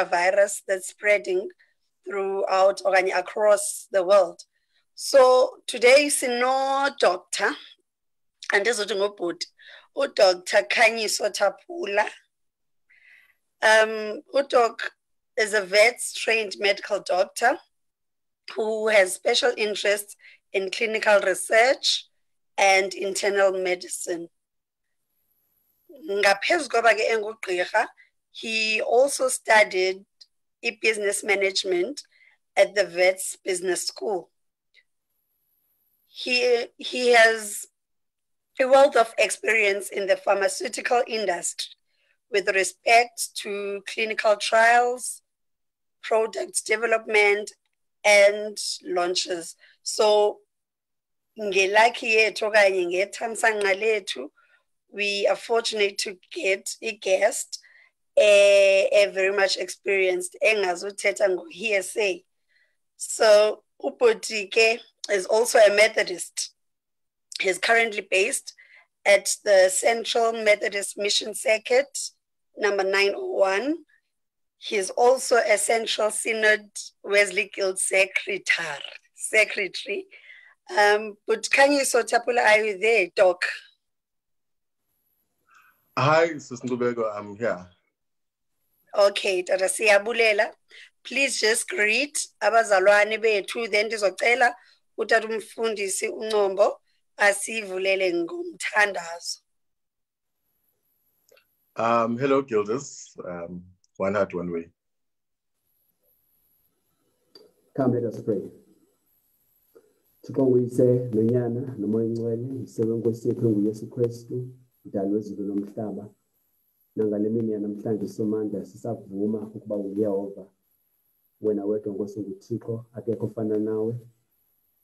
virus that's spreading throughout or across the world. So today sino doctor and this is Dr. Khanyiso Taphula. Doc is a vets-trained medical doctor who has special interests in clinical research and internal medicine. He also studied business management at the Vets Business School. He has a wealth of experience in the pharmaceutical industry with respect to clinical trials, product development, and launches. So, we are fortunate to get a guest, a very much experienced hearsay. So, Upotike is also a Methodist. He's currently based at the Central Methodist Mission Circuit, number 901. He is also a Central Synod Wesley Guild secretary. But Khanyiso Taphula, are you there, Doc? Hi, Sister Ngubeko, I'm here. Okay, Tata Siyabulela. Please just greet abazalwane bethu, then ndizocela utata umfundisi uNombo asivulele ngomthandazo. Hello, Gildas. One heart, one way. Come, let us pray. Sibongise nonyana nomoya ingcwele isebenza nkosi yethu nguYesu Kristu idalwe ezulu nomhlaba nangale mini yanamhlanje somandla sisavuma ukuba uYehova wena wedwa Nkosi nguThixo akekho ofana nawe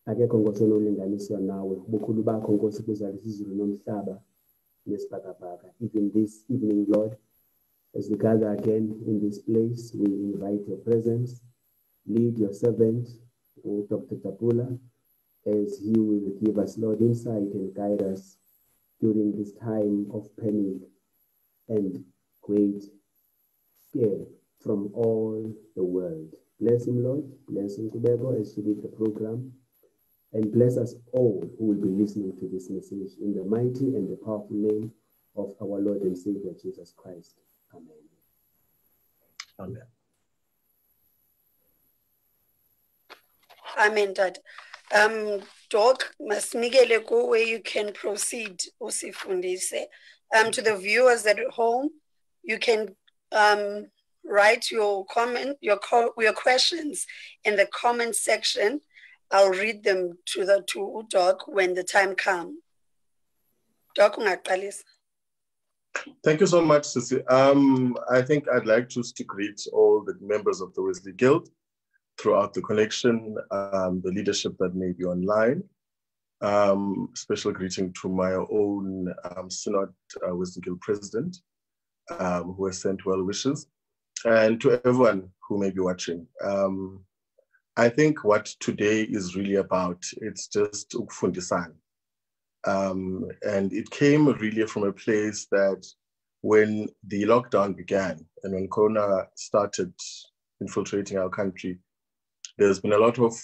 akekho Nkosi onolinganiswa nawe ubukhulu bakho Nkosi kuzalisa izulu nomhlaba nesibhakabhaka. Even this evening, Lord, as we gather again in this place, we invite your presence. Lead your servant, Dr. Taphula, as he will give us, Lord, insight and guide us during this time of panic and great fear from all the world. Bless him, Lord. Bless him, Ngubeko, as she lead the program. And bless us all who will be listening to this message in the mighty and the powerful name of our Lord and Savior, Jesus Christ. Amen. Amen. Amen, Dad. Doc, masimikele go where you can proceed, usifundise. To the viewers at home, you can write your comment, your questions in the comment section. I'll read them to Doc when the time comes. Doc, ungaqalisa. Thank you so much, Sissy. I think I'd like to greet all the members of the Wesley Guild throughout the connection, the leadership that may be online. Special greeting to my own Synod Wesley Guild president, who has sent well wishes, and to everyone who may be watching. I think what today is really about, it's just ukufundisana. And it came really from a place that when the lockdown began and when Corona started infiltrating our country, there's been a lot of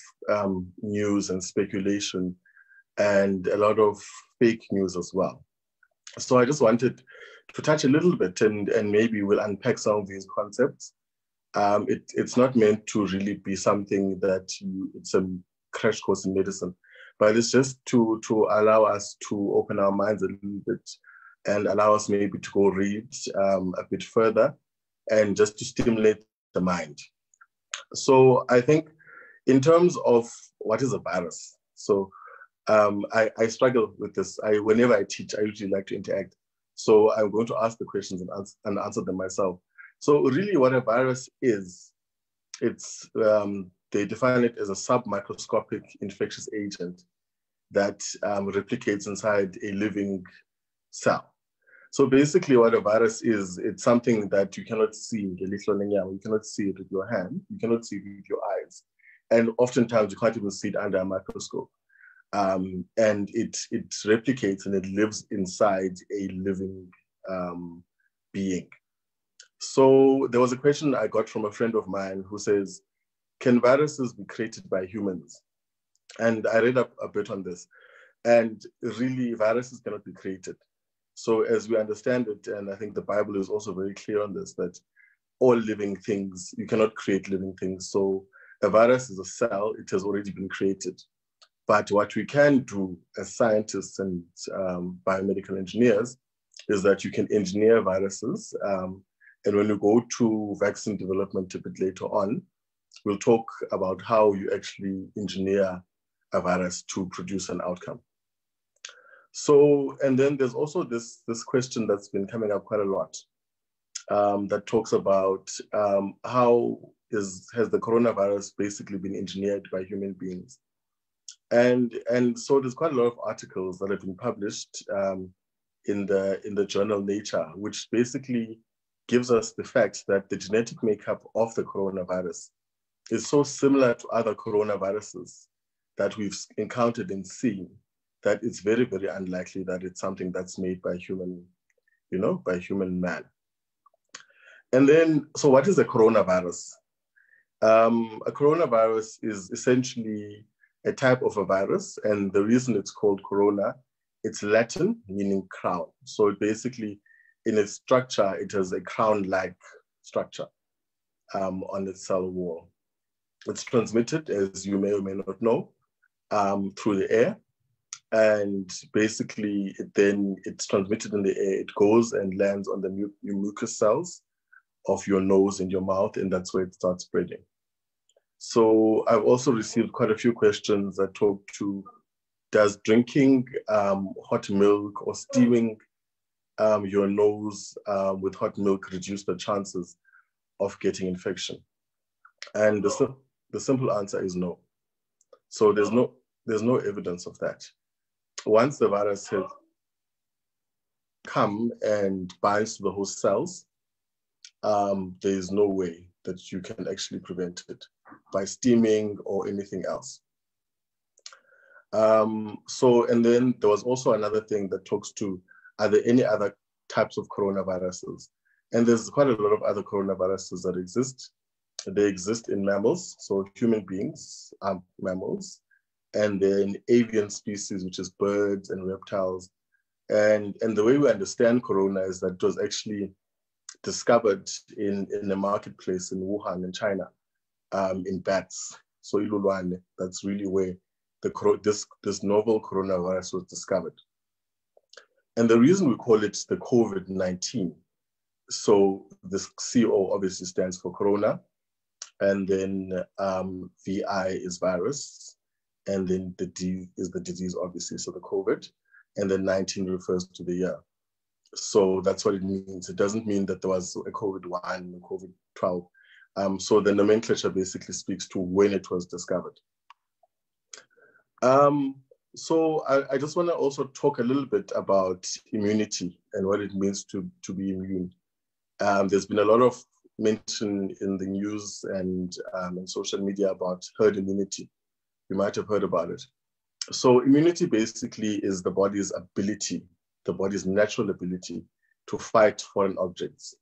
news and speculation and a lot of fake news as well. So I just wanted to touch a little bit and maybe we'll unpack some of these concepts. It's not meant to really be something that it's a crash course in medicine, but it's just to allow us to open our minds a little bit and allow us maybe to go read a bit further and just to stimulate the mind. So I think in terms of what is a virus, so I struggle with this. Whenever I teach, I usually like to interact. So I'm going to ask the questions and answer them myself. So really what a virus is, it's they define it as a submicroscopic infectious agent that replicates inside a living cell. So basically what a virus is, it's something that you cannot see, you cannot see it with your hand, you cannot see it with your eyes. And oftentimes you can't even see it under a microscope. And it replicates and it lives inside a living being. So there was a question I got from a friend of mine who says, can viruses be created by humans? And I read up a bit on this. And really, viruses cannot be created. So as we understand it, and I think the Bible is also very clear on this, that all living things, you cannot create living things. So a virus is a cell, it has already been created. But what we can do as scientists and biomedical engineers is that you can engineer viruses. And when we go to vaccine development a bit later on, we'll talk about how you actually engineer a virus to produce an outcome. So, and then there's also this question that's been coming up quite a lot that talks about how has the coronavirus basically been engineered by human beings? And so there's quite a lot of articles that have been published in the journal Nature, which basically gives us the fact that the genetic makeup of the coronavirus is so similar to other coronaviruses that we've encountered and seen that it's very, very unlikely that it's something that's made by human, by human man. And then, so what is a coronavirus? A coronavirus is essentially a type of a virus, and the reason it's called corona, it's Latin, meaning crown. So basically, in its structure, it has a crown-like structure on its cell wall. It's transmitted, as you may or may not know, through the air. And basically, it's transmitted in the air. It goes and lands on the mucous cells of your nose and your mouth, and that's where it starts spreading. So I've also received quite a few questions that talk to, does drinking hot milk or steaming your nose with hot milk reduce the chances of getting infection? And the simple answer is no. So there's no evidence of that. Once the virus has come and binds to the host cells, there is no way that you can actually prevent it by steaming or anything else. And then there was also another thing that talks to, are there any other types of coronaviruses? And there's quite a lot of other coronaviruses that exist. They exist in mammals, so human beings are mammals, and then avian species, which is birds and reptiles. And the way we understand corona is that it was actually discovered in a marketplace in Wuhan in China, in bats. So Ilulwane, that's really where this novel coronavirus was discovered. And the reason we call it the COVID-19, so this CO obviously stands for corona, and then VI is virus, and then the D is the disease, obviously, so the COVID, and then 19 refers to the year. So that's what it means. It doesn't mean that there was a COVID-1 and a COVID-12. So the nomenclature basically speaks to when it was discovered. So I just want to also talk a little bit about immunity and what it means to be immune. There's been a lot of mention in the news and in social media about herd immunity. You might have heard about it. So immunity basically is the body's ability, the body's natural ability to fight foreign objects.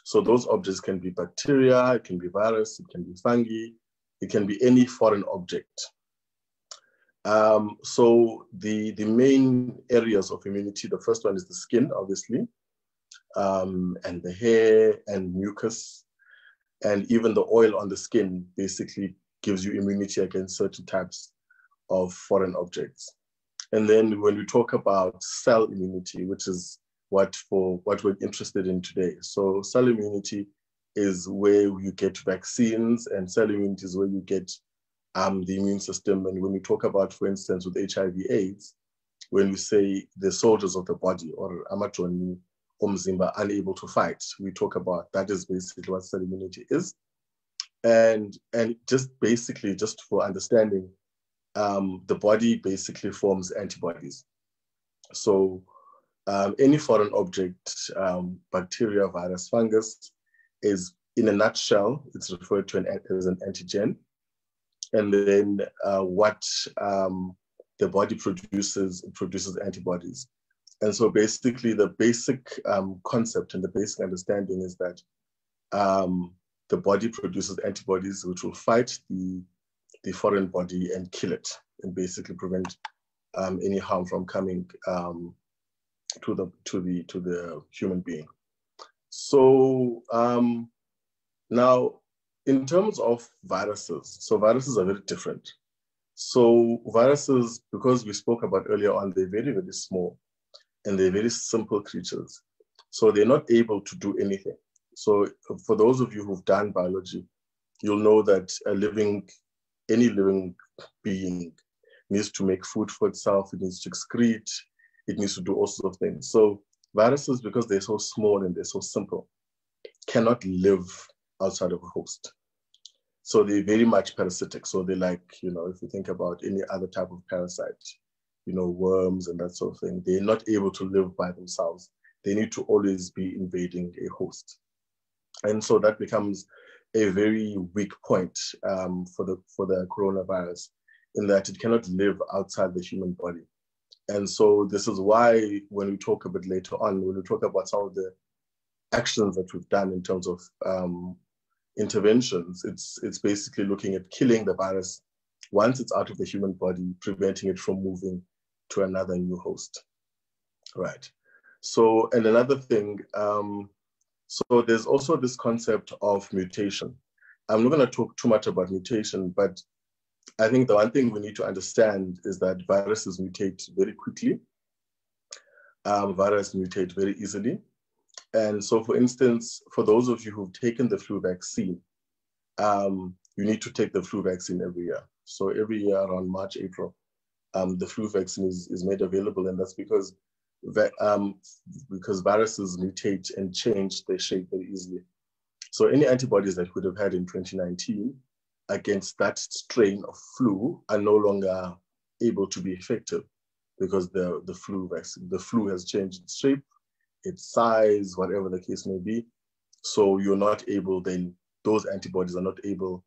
So those objects can be bacteria, it can be virus, it can be fungi, it can be any foreign object. So the main areas of immunity, the first one is the skin, obviously, and the hair and mucus, and even the oil on the skin basically gives you immunity against certain types of foreign objects. And then when we talk about cell immunity, which is what we're interested in today. So cell immunity is where you get vaccines, and cell immunity is where you get the immune system. And when we talk about, for instance, with HIV/AIDS, when we say the soldiers of the body or amajoni omzimba unable to fight, we talk about that is basically what cell immunity is. And just basically, just for understanding, the body basically forms antibodies. So any foreign object, bacteria, virus, fungus, is, in a nutshell, it's referred to as an antigen. And then what the body produces, it produces antibodies. And so basically the basic concept and the basic understanding is that the body produces antibodies which will fight the foreign body and kill it, and basically prevent any harm from coming to the human being. So now, in terms of viruses, so viruses are very different. So viruses, because we spoke about earlier on, they're very, very small and they're very simple creatures. So they're not able to do anything. So for those of you who've done biology, you'll know that any living being needs to make food for itself, it needs to excrete, it needs to do all sorts of things. So viruses, because they're so small and they're so simple, cannot live outside of a host. So they're very much parasitic. So they're like, if you think about any other type of parasite, worms and that sort of thing, they're not able to live by themselves. They need to always be invading a host. And so that becomes a very weak point for the coronavirus, in that it cannot live outside the human body. And so this is why when we talk a bit later on, when we talk about some of the actions that we've done in terms of interventions, it's basically looking at killing the virus once it's out of the human body, preventing it from moving to another new host, right? So, and another thing, so there's also this concept of mutation. I'm not going to talk too much about mutation, but I think the one thing we need to understand is that viruses mutate very quickly. Viruses mutate very easily. And so, for instance, for those of you who've taken the flu vaccine, you need to take the flu vaccine every year. So every year around March, April, the flu vaccine is made available, and that's because viruses mutate and change their shape very easily. So any antibodies that we would have had in 2019 against that strain of flu are no longer able to be effective, because the flu has changed its shape, its size, whatever the case may be. So you're not able, then those antibodies are not able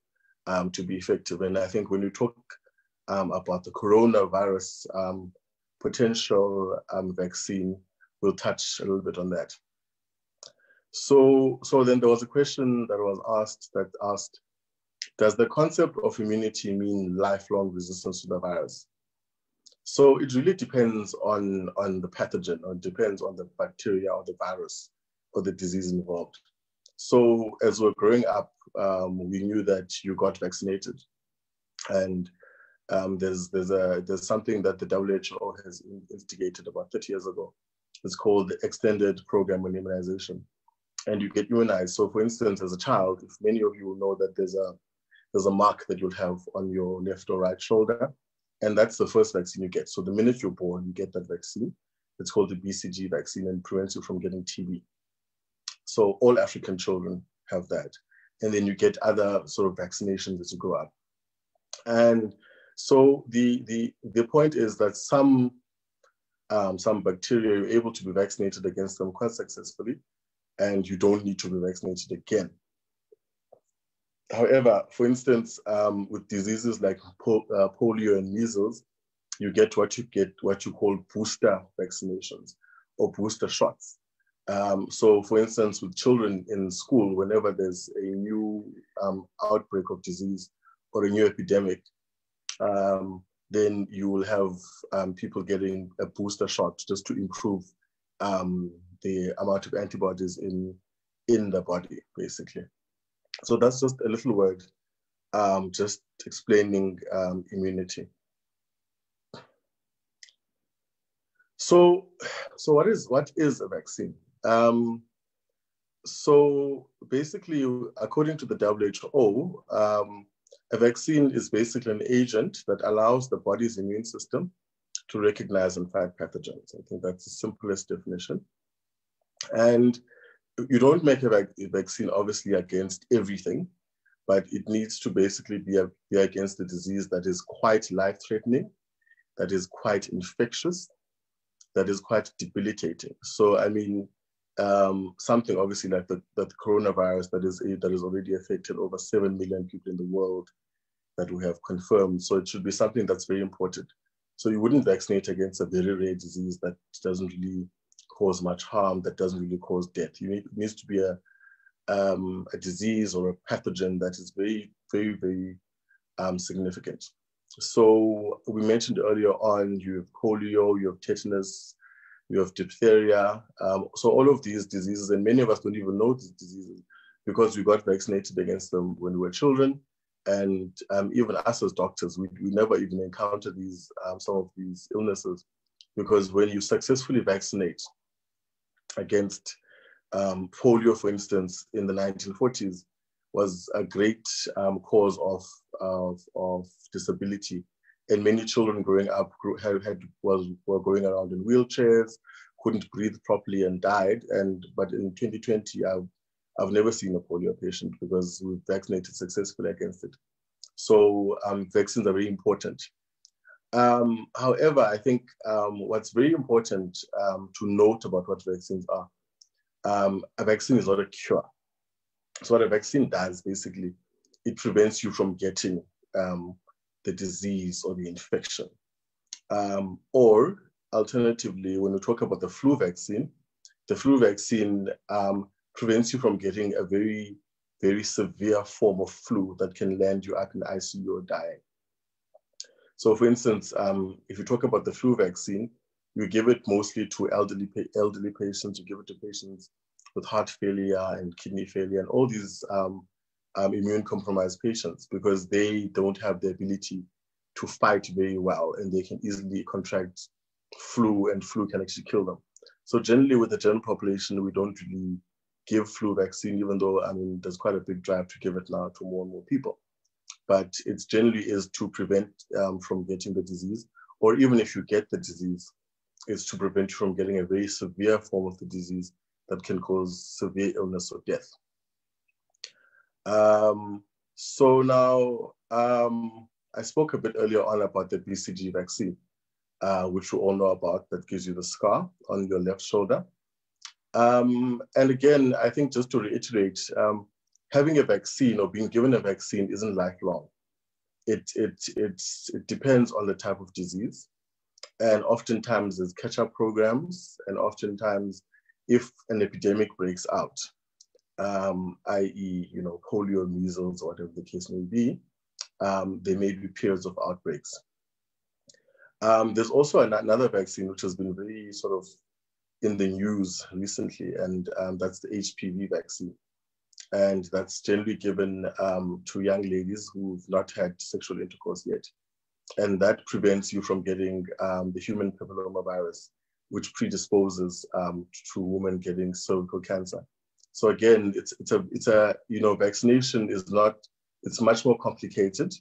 to be effective. And I think when you talk about the coronavirus potential vaccine, we'll touch a little bit on that. So then there was a question that was asked, does the concept of immunity mean lifelong resistance to the virus? So it really depends on the pathogen, or it depends on the bacteria or the virus or the disease involved. So as we're growing up, we knew that you got vaccinated, and there's something that the WHO has instigated about 30 years ago. It's called the Extended Program on Immunization, and you get immunized. So for instance, as a child, if many of you will know that there's a mark that you'll have on your left or right shoulder, and that's the first vaccine you get. So the minute you're born, you get that vaccine. It's called the BCG vaccine, and prevents you from getting TB. So all African children have that. And then you get other sort of vaccinations as you grow up. And so the point is that some bacteria, you're able to be vaccinated against them quite successfully, and you don't need to be vaccinated again. However, for instance, with diseases like polio and measles, you get what you call booster vaccinations or booster shots. So for instance, with children in school, whenever there's a new outbreak of disease or a new epidemic, then you will have people getting a booster shot just to improve the amount of antibodies in the body, basically. So that's just a little word, just explaining immunity. So what is a vaccine? So basically, according to the WHO, a vaccine is basically an agent that allows the body's immune system to recognize and fight pathogens. I think that's the simplest definition. And you don't make a vaccine, obviously, against everything, but it needs to basically be against the disease that is quite life-threatening, that is quite infectious, that is quite debilitating. So, I mean, something obviously like the coronavirus that is already affected over 7 million people in the world that we have confirmed. So it should be something that's very important. So you wouldn't vaccinate against a very rare disease that doesn't really cause much harm, that doesn't really cause death. It needs to be a disease or a pathogen that is very, very, very significant. So we mentioned earlier on, you have polio, you have tetanus, you have diphtheria. So all of these diseases, and many of us don't even know these diseases because we got vaccinated against them when we were children. And even us as doctors, we never even encounter these some of these illnesses, because when you successfully vaccinate against polio, for instance, in the 1940s, was a great cause of disability. And many children growing up were going around in wheelchairs, couldn't breathe properly and died. But in 2020, I've never seen a polio patient because we've vaccinated successfully against it. So vaccines are very important. However, I think what's very important to note about what vaccines are, a vaccine is not a cure. So what a vaccine does, basically, it prevents you from getting the disease or the infection. Or alternatively, when we talk about the flu vaccine prevents you from getting a very, very severe form of flu that can land you up in ICU or dying. So for instance, if you talk about the flu vaccine, you give it mostly to elderly patients, you give it to patients with heart failure and kidney failure and all these immune compromised patients, because they don't have the ability to fight very well and they can easily contract flu, and flu can actually kill them. So generally with the general population, we don't really give flu vaccine, even though, I mean, there's quite a big drive to give it now to more and more people. But it generally is to prevent from getting the disease, or even if you get the disease, it's to prevent you from getting a very severe form of the disease that can cause severe illness or death. So now, I spoke a bit earlier on about the BCG vaccine, which we all know about, that gives you the scar on your left shoulder. And again, I think just to reiterate, having a vaccine or being given a vaccine isn't lifelong. It depends on the type of disease. And oftentimes there's catch-up programs, and oftentimes if an epidemic breaks out, i.e., polio, measles, or whatever the case may be, there may be periods of outbreaks. There's also another vaccine which has been very sort of in the news recently, and that's the HPV vaccine. And that's generally given to young ladies who've not had sexual intercourse yet. And that prevents you from getting the human papillomavirus, which predisposes to women getting cervical cancer. So again, it's a vaccination is not, it's much more complicated,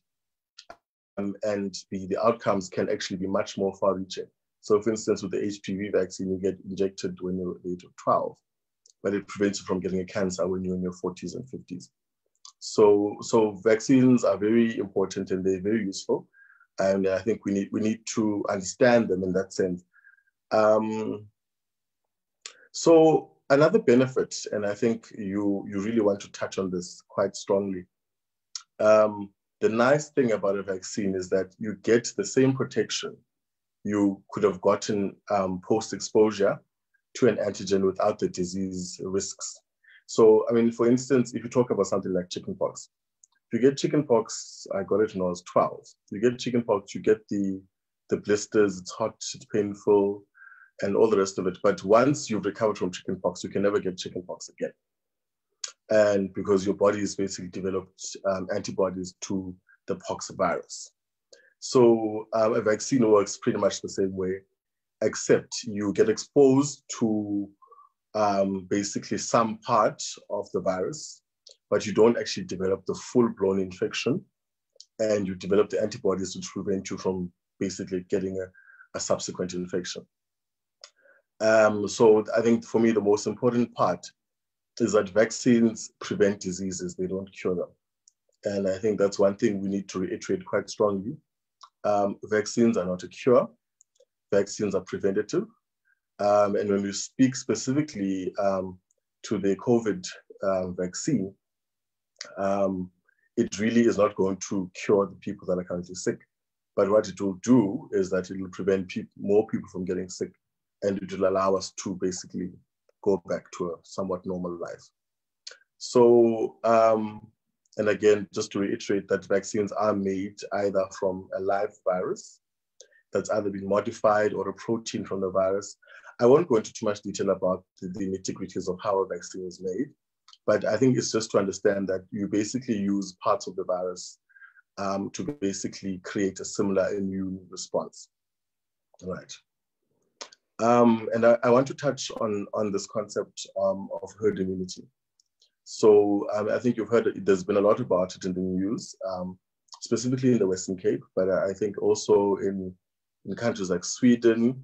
and the outcomes can actually be much more far-reaching. So for instance, with the HPV vaccine, you get injected when you're at the age of 12, but it prevents you from getting a cancer when you're in your 40s and 50s. So vaccines are very important and they're very useful. And I think we need to understand them in that sense. So another benefit, and I think you really want to touch on this quite strongly. The nice thing about a vaccine is that you get the same protection you could have gotten post-exposure to an antigen without the disease risks. So, I mean, for instance, if you talk about something like chickenpox, if you get chickenpox, I got it when I was 12. You get chickenpox, you get the blisters, it's hot, it's painful, and all the rest of it. But once you've recovered from chickenpox, you can never get chickenpox again. And because your body has basically developed antibodies to the pox virus. So a vaccine works pretty much the same way, except you get exposed to basically some part of the virus, but you don't actually develop the full-blown infection, and you develop the antibodies which prevent you from basically getting a subsequent infection. So I think for me, the most important part is that vaccines prevent diseases, they don't cure them. And I think that's one thing we need to reiterate quite strongly. Vaccines are not a cure. Vaccines are preventative. And when we speak specifically to the COVID vaccine, it really is not going to cure the people that are currently sick. But what it will do is that it will prevent more people from getting sick, and it will allow us to basically go back to a somewhat normal life. So, and again, just to reiterate that vaccines are made either from a live virus that's either been modified or a protein from the virus. I won't go into too much detail about the nitty-gritties of how a vaccine is made, but I think it's just to understand that you basically use parts of the virus to basically create a similar immune response. All right. And I want to touch on this concept of herd immunity. So I think you've heard there's been a lot about it in the news, specifically in the Western Cape, but I think also in countries like Sweden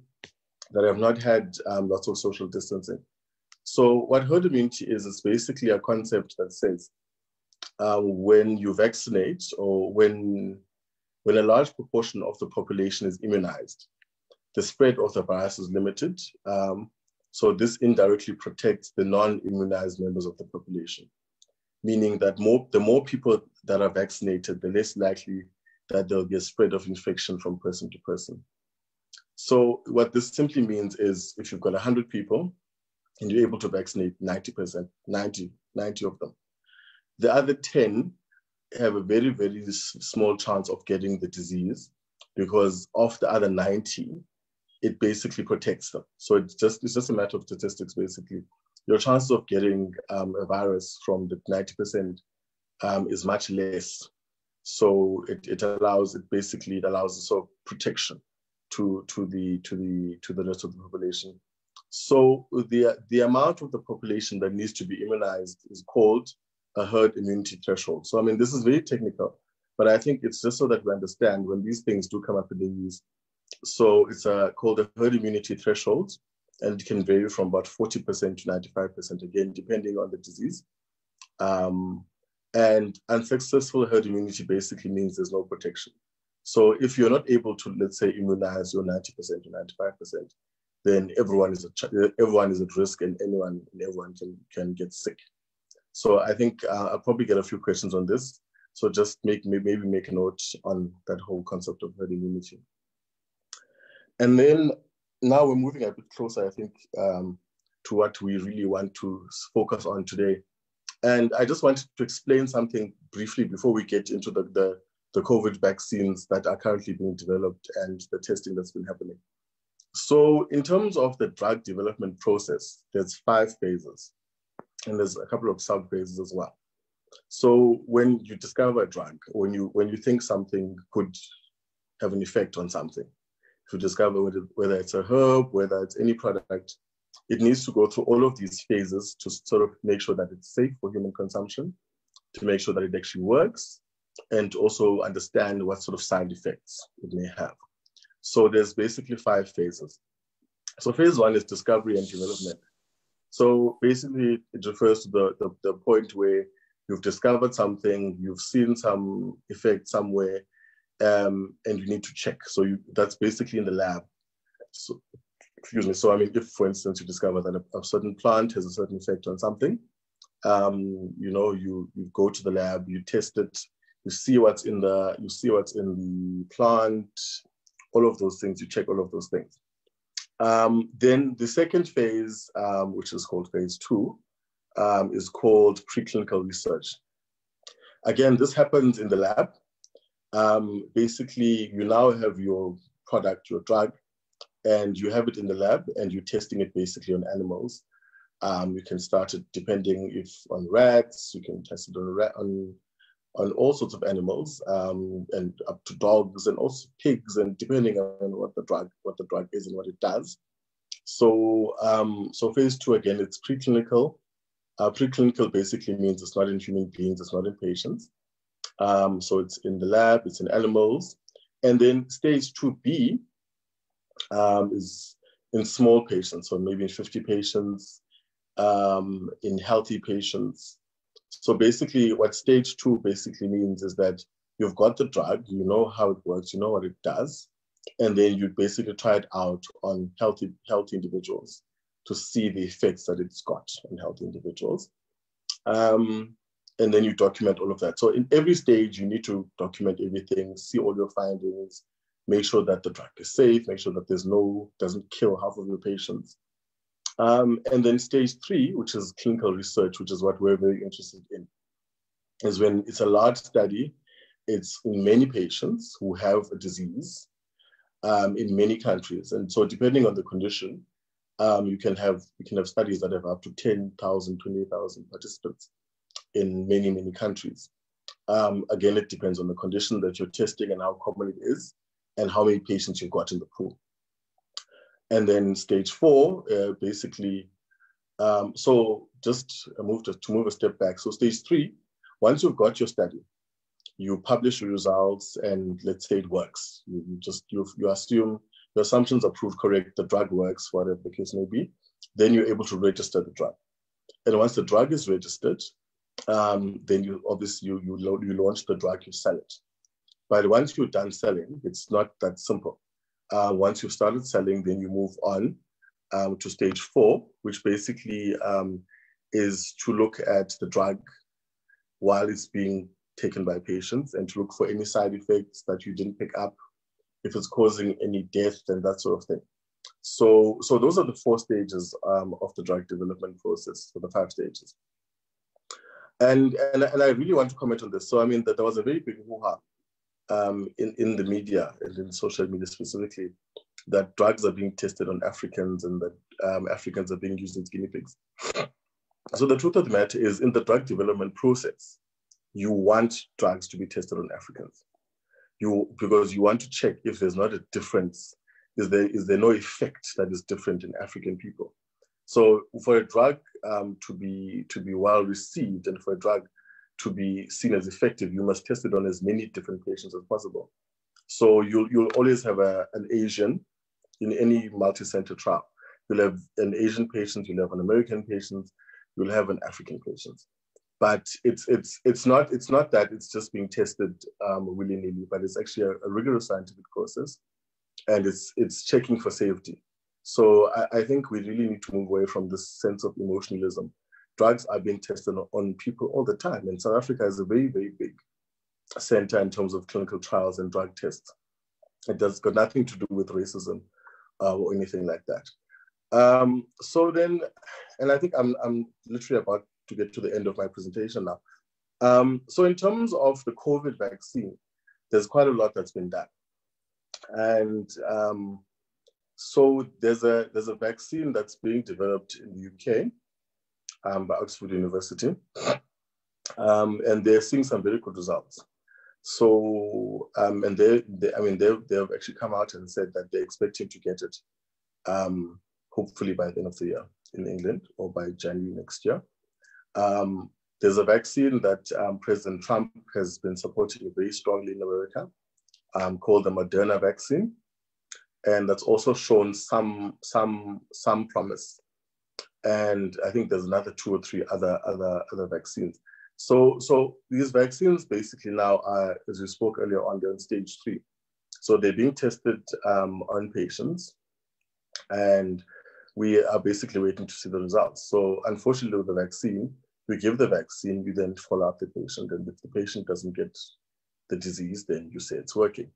that have not had lots of social distancing. So what herd immunity is basically a concept that says when you vaccinate or when a large proportion of the population is immunized, the spread of the virus is limited. So this indirectly protects the non-immunized members of the population, meaning that the more people that are vaccinated, the less likely that there'll be a spread of infection from person to person. So what this simply means is if you've got 100 people and you're able to vaccinate 90%, 90 of them, the other 10 have a very, very small chance of getting the disease because of the other 90, it basically protects them. So it's just a matter of statistics, basically. Your chances of getting a virus from the 90% is much less. So it allows sort of protection to the rest of the population. So the amount of the population that needs to be immunized is called a herd immunity threshold. So I mean, this is very technical, but I think it's just so that we understand when these things do come up in the news. So it's called a herd immunity threshold, and it can vary from about 40% to 95%, again, depending on the disease. And unsuccessful herd immunity basically means there's no protection. So if you're not able to, let's say, immunize your 90% to 95%, then everyone is at risk, and everyone can get sick. So I think I'll probably get a few questions on this. So just maybe make a note on that whole concept of herd immunity. And then now we're moving a bit closer, I think, to what we really want to focus on today. And I just wanted to explain something briefly before we get into the COVID vaccines that are currently being developed and the testing that's been happening. So in terms of the drug development process, there's 5 phases, and there's a couple of sub-phases as well. So when you discover a drug, when you think something could have an effect on something, to discover whether it's a herb, whether it's any product, it needs to go through all of these phases to sort of make sure that it's safe for human consumption, to make sure that it actually works, and also understand what sort of side effects it may have. So there's basically 5 phases. So phase 1 is discovery and development. So basically it refers to the point where you've discovered something, you've seen some effect somewhere, and you need to check. So that's basically in the lab. So, excuse me. So I mean, if for instance you discover that a certain plant has a certain effect on something, you go to the lab, you test it, you see what's in the plant, all of those things. You check all of those things. Then the second phase, which is called phase 2, is called preclinical research. Again, this happens in the lab. Basically, you now have your product, your drug, and you have it in the lab, and you're testing it basically on animals. You can start it depending if on rats, you can test it on all sorts of animals, and up to dogs and also pigs, and depending on what the drug is and what it does. So phase 2, again, it's preclinical. Preclinical basically means it's not in human beings, it's not in patients. So it's in the lab, it's in animals. And then stage 2B is in small patients, so maybe in 50 patients, in healthy patients. So basically what stage 2 basically means is that you've got the drug, you know how it works, you know what it does, and then you basically try it out on healthy individuals to see the effects that it's got on healthy individuals. And then you document all of that. So in every stage, you need to document everything, see all your findings, make sure that the drug is safe, make sure that doesn't kill half of your patients. And then stage 3, which is clinical research, which is what we're very interested in, is when it's a large study. It's in many patients who have a disease in many countries. And so depending on the condition, you can have studies that have up to 10,000, 20,000 participants in many, many countries. Again, it depends on the condition that you're testing and how common it is and how many patients you've got in the pool. And then stage 4, basically, so just to move a step back. So stage 3, once you've got your study, you publish your results and let's say it works. You assume your assumptions are proved correct, the drug works, whatever the case may be, then you're able to register the drug. And once the drug is registered, then you obviously you launch the drug, you sell it. But once you're done selling, it's not that simple. Once you've started selling, then you move on to stage 4, which basically is to look at the drug while it's being taken by patients and to look for any side effects that you didn't pick up, if it's causing any death and that sort of thing. So those are the 4 stages of the drug development process, for the 5 stages. And I really want to comment on this. So I mean that there was a very big hoo-ha in the media and in social media specifically, that drugs are being tested on Africans and that Africans are being used as guinea pigs. So the truth of the matter is, in the drug development process, you want drugs to be tested on Africans. Because you want to check if there's not a difference, is there no effect that is different in African people. So for a drug to be well received and for a drug to be seen as effective, you must test it on as many different patients as possible. So you'll always have an Asian in any multi-center trial. You'll have an Asian patient, you'll have an American patient, you'll have an African patient. But it's not that it's just being tested willy-nilly, but it's actually a rigorous scientific process, and it's checking for safety. So I think we really need to move away from this sense of emotionalism. Drugs are being tested on people all the time, and South Africa is a very, very big center in terms of clinical trials and drug tests. It has got nothing to do with racism or anything like that. So then, and I think I'm literally about to get to the end of my presentation now. So in terms of the COVID vaccine, there's quite a lot that's been done. And so there's a vaccine that's being developed in the UK by Oxford University. And they're seeing some very good results. So, and they've actually come out and said that they're expecting to get it hopefully by the end of the year in England or by January next year. There's a vaccine that President Trump has been supporting very strongly in America, called the Moderna vaccine, and that's also shown some promise. And I think there's another 2 or 3 other vaccines. So these vaccines basically now are, as we spoke earlier on, they're on stage 3. So they're being tested on patients, and we are basically waiting to see the results. So unfortunately with the vaccine, we give the vaccine, we then follow up the patient, and if the patient doesn't get the disease, then you say it's working.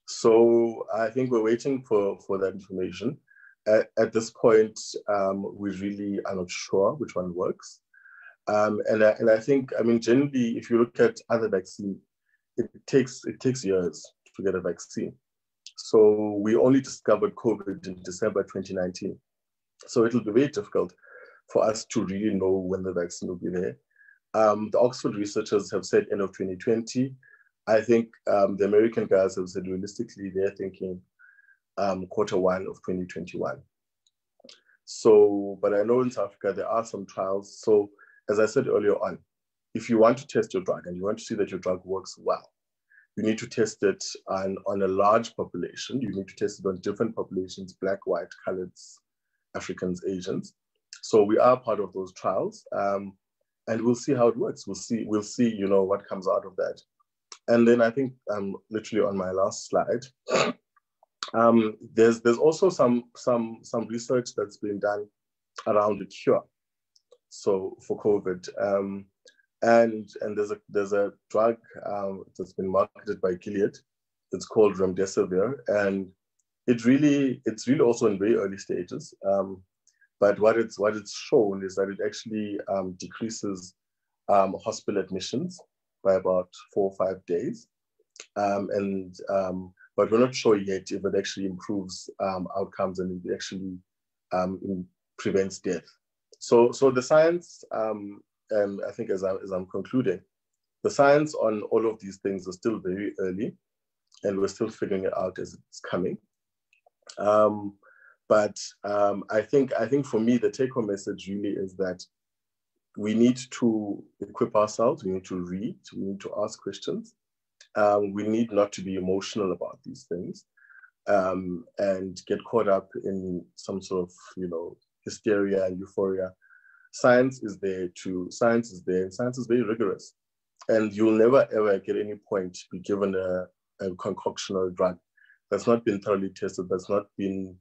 So I think we're waiting for that information. At this point, we really are not sure which one works. And I think, I mean, generally, if you look at other vaccines, it takes years to get a vaccine. So we only discovered COVID in December 2019. So it'll be very difficult for us to really know when the vaccine will be there. The Oxford researchers have said end of 2020. I think the American guys have said realistically they're thinking Q1 of 2021. So, but I know in South Africa there are some trials. So as I said earlier on, if you want to test your drug and you want to see that your drug works well, you need to test it on a large population. You need to test it on different populations, Black, white, coloreds, Africans, Asians. So we are part of those trials, and we'll see how it works. We'll see, what comes out of that. And then I think literally on my last slide, there's also some research that's been done around the cure. So for COVID, and there's a drug that's been marketed by Gilead. It's called Remdesivir, and it's really also in very early stages. But what it's shown is that it actually decreases hospital admissions by about 4 or 5 days. But we're not sure yet if it actually improves outcomes and it actually prevents death. So the science, and I think as I'm concluding, the science on all of these things is still very early, and we're still figuring it out as it's coming. But I think for me, the take-home message really is that we need to equip ourselves, we need to read, we need to ask questions. We need not to be emotional about these things and get caught up in some sort of, hysteria and euphoria. Science is there, and science is very rigorous. And you'll never, ever at any point be given a concoction or a drug that's not been thoroughly tested, that's not been,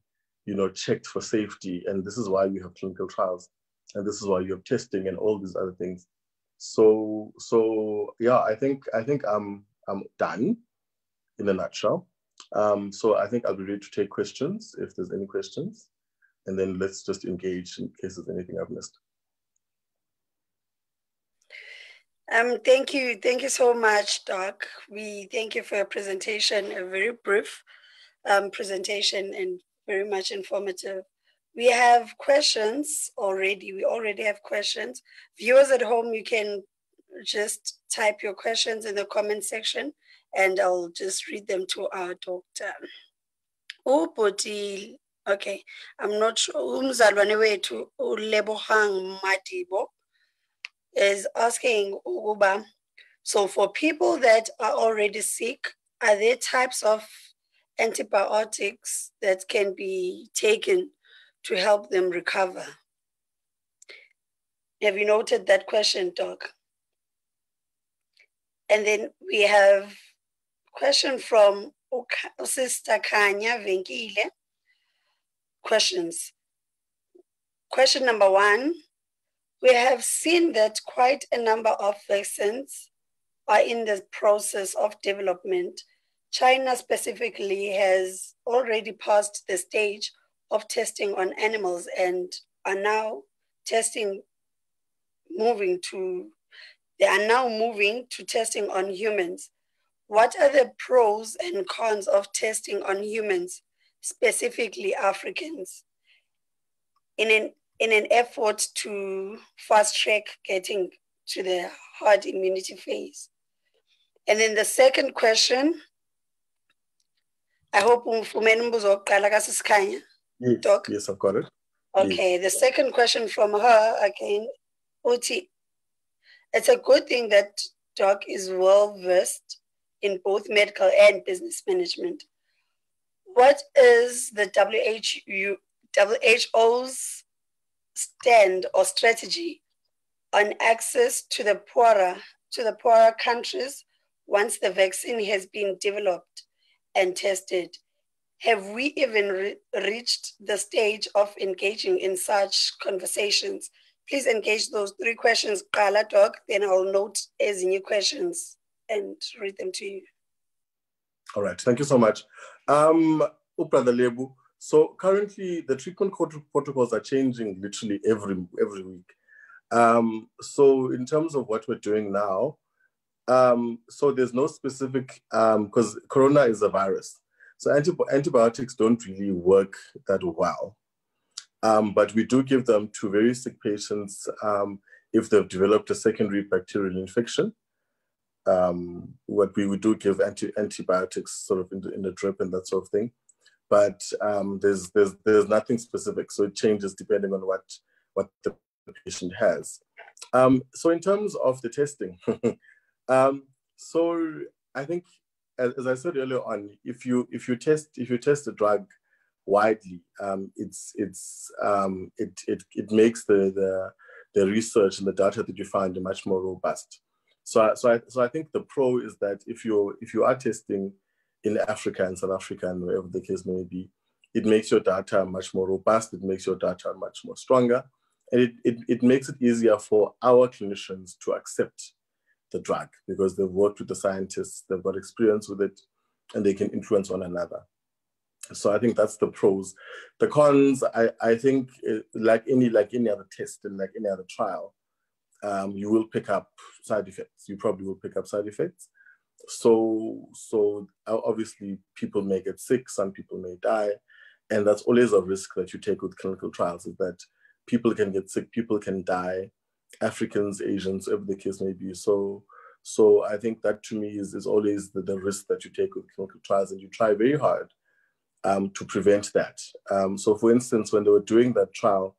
checked for safety. And this is why we have clinical trials. And this is why you have testing and all these other things. So yeah, I think I'm done in a nutshell. So I think I'll be ready to take questions if there's any questions. And then let's just engage in case there's anything I've missed. Thank you so much, Doc. We thank you for your presentation, a very brief presentation and very much informative. We have questions already. We already have questions. Viewers at home, you can just type your questions in the comment section and I'll just read them to our doctor. Oh, Boti, okay, I'm not sure. Umzalwane wethu uLebohang Madibo is asking Uba, so for people that are already sick, are there types of antibiotics that can be taken to help them recover? Have you noted that question, Doc? And then we have a question from Sister Kanya Venkile. Questions. Question number 1, we have seen that quite a number of vaccines are in the process of development. China specifically has already passed the stage of testing on animals and are now moving to testing on humans. What are the pros and cons of testing on humans, specifically Africans, in an effort to fast track getting to the herd immunity phase? And then the second question, I hope Doc. Yes, I've got it. Okay, yes. The second question from her again, Oti, it's a good thing that Doc is well versed in both medical and business management. What is the WHO's stand or strategy on access to the poorer countries once the vaccine has been developed and tested? Have we even reached the stage of engaging in such conversations? Please engage those 3 questions, Kala, Doc, then I'll note as new questions and read them to you. All right, thank you so much. Brother Lebu, so currently the treatment protocols are changing literally every week. So in terms of what we're doing now, so there's no specific, because corona is a virus. So antibiotics don't really work that well. But we do give them to very sick patients if they've developed a secondary bacterial infection. What we would do give antibiotics sort of in the drip and that sort of thing. But there's nothing specific. So it changes depending on what the patient has. So in terms of the testing, so I think, as I said earlier on, if you test a drug widely, it makes the research and the data that you find much more robust. So I think the pro is that if you are testing in Africa and South Africa and wherever the case may be, it makes your data much more robust. It makes your data much more stronger, and it makes it easier for our clinicians to accept the drug because they've worked with the scientists, they've got experience with it, and they can influence one another. So I think that's the pros. The cons, I think, like any other test and like any other trial, you will pick up side effects. You probably will pick up side effects. So obviously people may get sick, some people may die, and that's always a risk that you take with clinical trials, is that people can get sick, people can die, Africans, Asians, whatever the case may be. So I think that to me is always the risk that you take with clinical trials, and you try very hard to prevent that. So for instance, when they were doing that trial,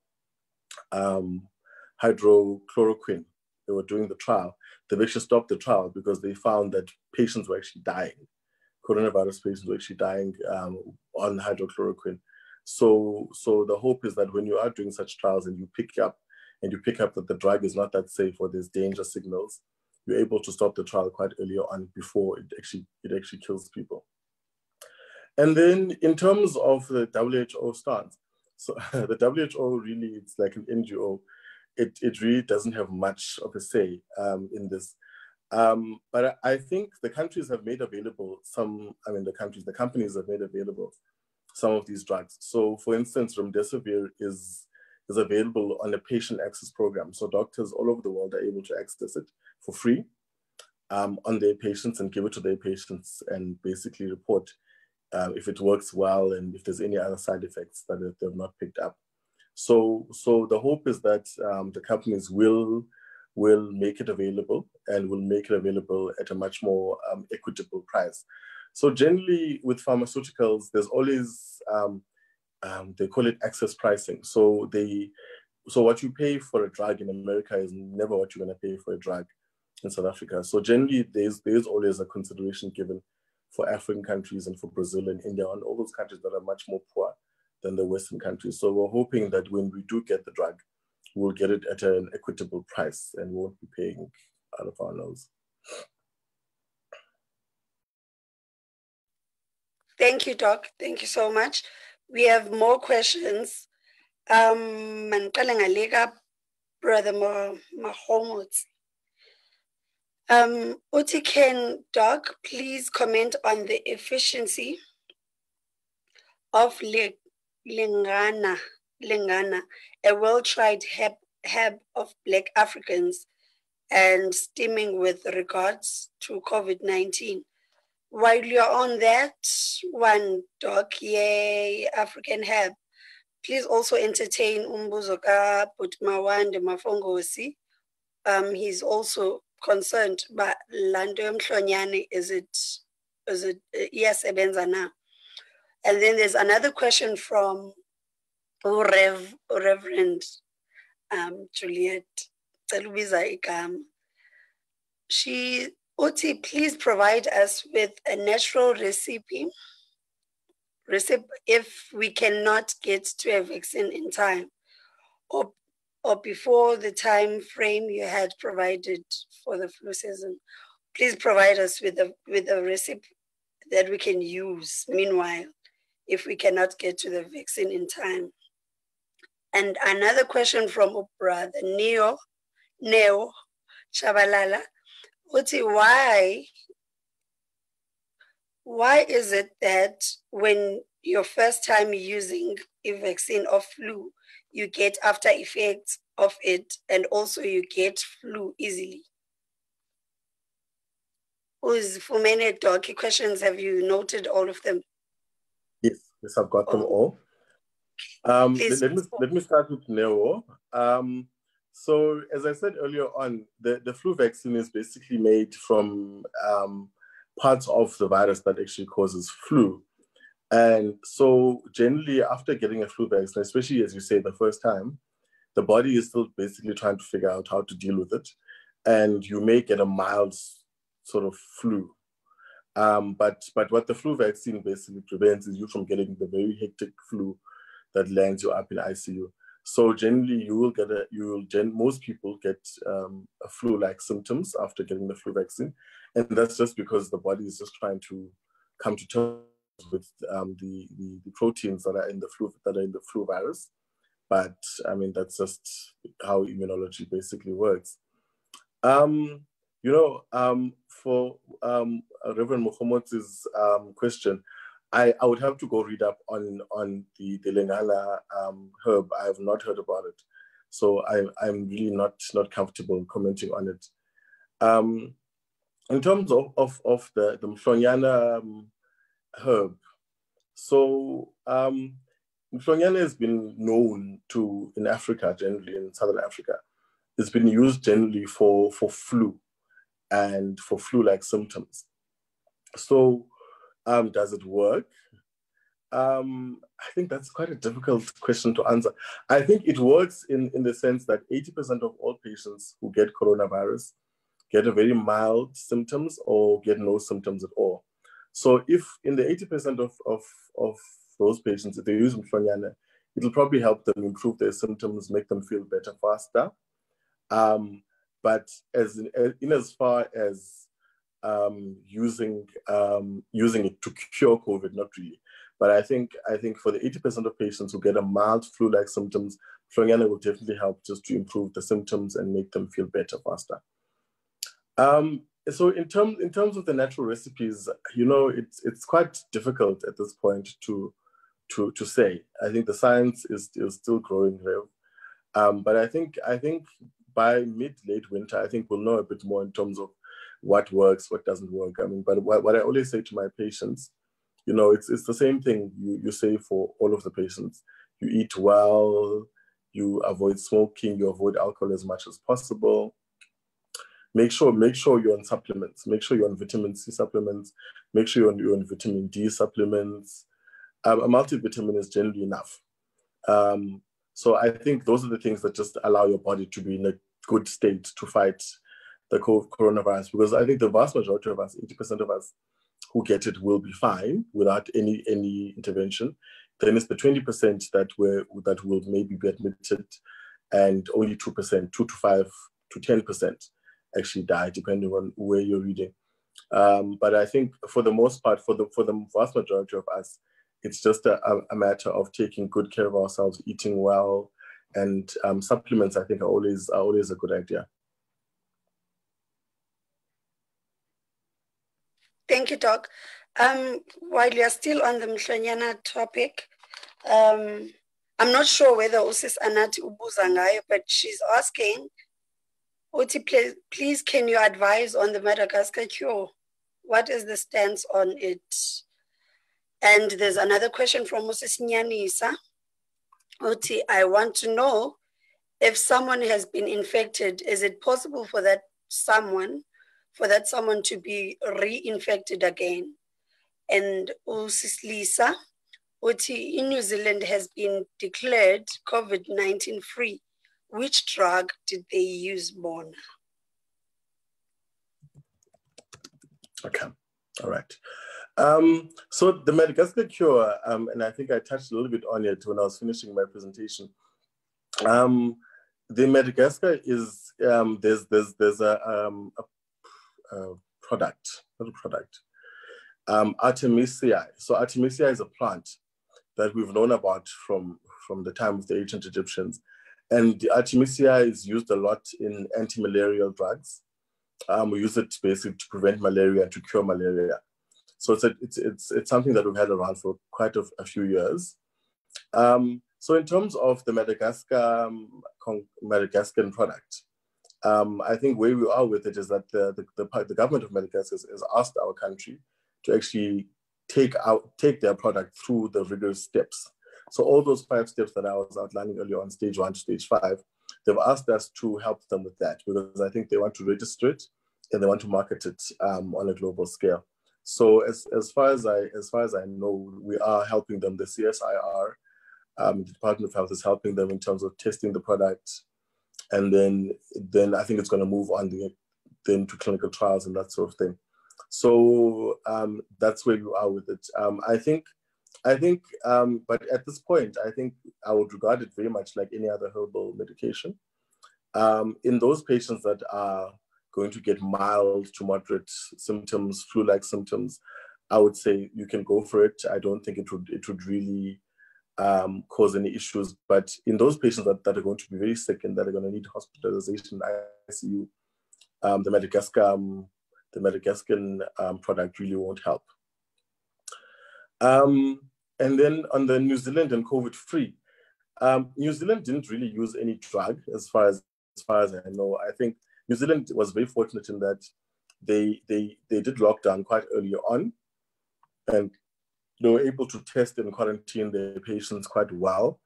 hydrochloroquine, they were doing the trial, they've actually stopped the trial because they found that patients were actually dying. Coronavirus patients were actually dying on hydrochloroquine. So the hope is that when you are doing such trials and you pick up that the drug is not that safe or there's danger signals, you're able to stop the trial quite early on before it actually kills people. And then in terms of the WHO stance, so the WHO really, it's like an NGO. It really doesn't have much of a say in this. But I think the countries have made available the companies have made available some of these drugs. So for instance, remdesivir is available on a patient access program. So doctors all over the world are able to access it for free on their patients and give it to their patients and basically report if it works well and if there's any other side effects that they've not picked up. So the hope is that the companies will make it available and will make it available at a much more equitable price. So generally with pharmaceuticals, there's always, they call it access pricing. So what you pay for a drug in America is never what you're gonna pay for a drug in South Africa. So generally there's always a consideration given for African countries and for Brazil and India and all those countries that are much more poor than the Western countries. So we're hoping that when we do get the drug, we'll get it at an equitable price and won't be paying out of our nose. Thank you, Doc. Thank you so much. We have more questions. Brother Mahomot. Uti, can Doc please comment on the efficiency of Lingana, a well-tried herb of Black Africans, and steaming with regards to COVID-19? While you're on that one, Doc, yay, African herb, please also entertain Umbuzo ka Putmawande Mafongosi. He's also concerned, but Lando Mhlonyane, is it yes, Ebenza now? And then there's another question from Reverend Juliet Telubiza Ikam. Uti, please provide us with a natural recipe if we cannot get to a vaccine in time, or before the time frame you had provided for the flu season. Please provide us with a recipe that we can use meanwhile, if we cannot get to the vaccine in time. And another question from brother Neo Chabalala. Uti, why is it that when your first time using a vaccine of flu, you get after effects of it, and also you get flu easily? For many Doc questions, have you noted all of them? Yes, I've got them all. Let me start with Neo. So as I said earlier on, the flu vaccine is basically made from parts of the virus that actually causes flu. And so generally after getting a flu vaccine, especially as you say the first time, the body is still basically trying to figure out how to deal with it. And you may get a mild sort of flu. But what the flu vaccine basically prevents is you from getting the very hectic flu that lands you up in ICU. So generally most people get a flu-like symptoms after getting the flu vaccine. And that's just because the body is just trying to come to terms with the proteins that are in the flu virus. But I mean, that's just how immunology basically works. For Reverend Mohamed's question, I would have to go read up on the Lingala herb. I have not heard about it, so I'm really not comfortable commenting on it. In terms of the Mhlonyana herb, so Mhlonyana has been known to, in Africa, generally in Southern Africa, it's been used generally for flu and for flu-like symptoms. So does it work? I think that's quite a difficult question to answer. I think it works in the sense that 80% of all patients who get coronavirus get a very mild symptoms or get no symptoms at all. So if in the 80% of those patients, if they use Mhlonyana, it'll probably help them improve their symptoms, make them feel better faster. But in as far as using it to cure COVID, not really. But I think for the 80% of patients who get a mild flu-like symptoms, Mhlonyana will definitely help just to improve the symptoms and make them feel better faster. So in terms of the natural recipes, it's quite difficult at this point to say. I think the science is still growing there. But I think by late winter, I think we'll know a bit more in terms of what works, what doesn't work. I mean, but what I always say to my patients, it's the same thing you say for all of the patients. You eat well, you avoid smoking, you avoid alcohol as much as possible. Make sure you're on supplements. Make sure you're on vitamin C supplements. Make sure you're on vitamin D supplements. A multivitamin is generally enough. So I think those are the things that just allow your body to be in a good state to fight the coronavirus. Because I think the vast majority of us, 80% of us who get it, will be fine without any intervention. Then it's the 20% that will maybe be admitted, and only 2%, 2 to 5 to 10% actually die, depending on where you're reading. But I think for the most part, for the vast majority of us, it's just a matter of taking good care of ourselves, eating well, and supplements, I think, are always a good idea. Thank you, Doc. While you're still on the Mhlonyana topic, I'm not sure whether Usis Anati ubuza ngayo, but she's asking, Uti, please can you advise on the Madagascar cure? What is the stance on it? And there's another question from Moses Nyanisa. Uti, I want to know if someone has been infected, is it possible for that someone to be reinfected again? And Usis Lisa, Uti, in New Zealand has been declared COVID-19 free. Which drug did they use more? Okay, all right. So the Madagascar cure, and I think I touched a little bit on it when I was finishing my presentation. The Madagascar is there's a product, not a product, Artemisia. So Artemisia is a plant that we've known about from the time of the ancient Egyptians. And the Artemisia is used a lot in anti-malarial drugs. We use it basically to prevent malaria and to cure malaria. So it's something that we've had around for quite a few years. So in terms of the Madagascan product, I think where we are with it is that the government of Madagascar has asked our country to actually take their product through the rigorous steps. So all those 5 steps that I was outlining earlier on, stage 1 to stage 5, they've asked us to help them with that, because I think they want to register it and they want to market it on a global scale. So as far as I know, we are helping them. The CSIR, the Department of Health, is helping them in terms of testing the product, and then I think it's going to move on then to clinical trials and that sort of thing. So that's where we are with it. I think, but at this point, I think I would regard it very much like any other herbal medication. In those patients that are going to get mild to moderate symptoms, flu-like symptoms, I would say you can go for it. I don't think it would really cause any issues. But in those patients that are going to be very sick and that are going to need hospitalization, ICU, the Madagascan product really won't help. And then on the New Zealand and COVID-free, New Zealand didn't really use any drug as far as I know. I think New Zealand was very fortunate in that they did lockdown quite early on, and they were able to test and quarantine their patients quite well.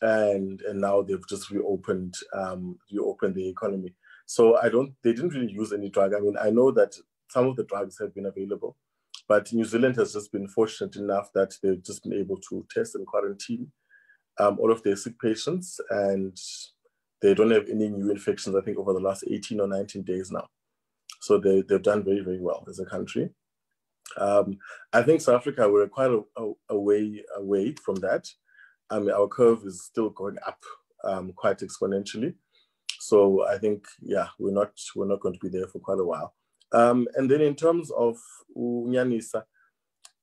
And now they've just reopened the economy. So they didn't really use any drug. I mean, I know that some of the drugs have been available, but New Zealand has just been fortunate enough that they've just been able to test and quarantine all of their sick patients, and they don't have any new infections, I think, over the last 18 or 19 days now. So they've done very, very well as a country. I think South Africa, we're quite a way away from that. I mean, our curve is still going up quite exponentially. So I think, yeah, we're not going to be there for quite a while. And then in terms of Nyanisa,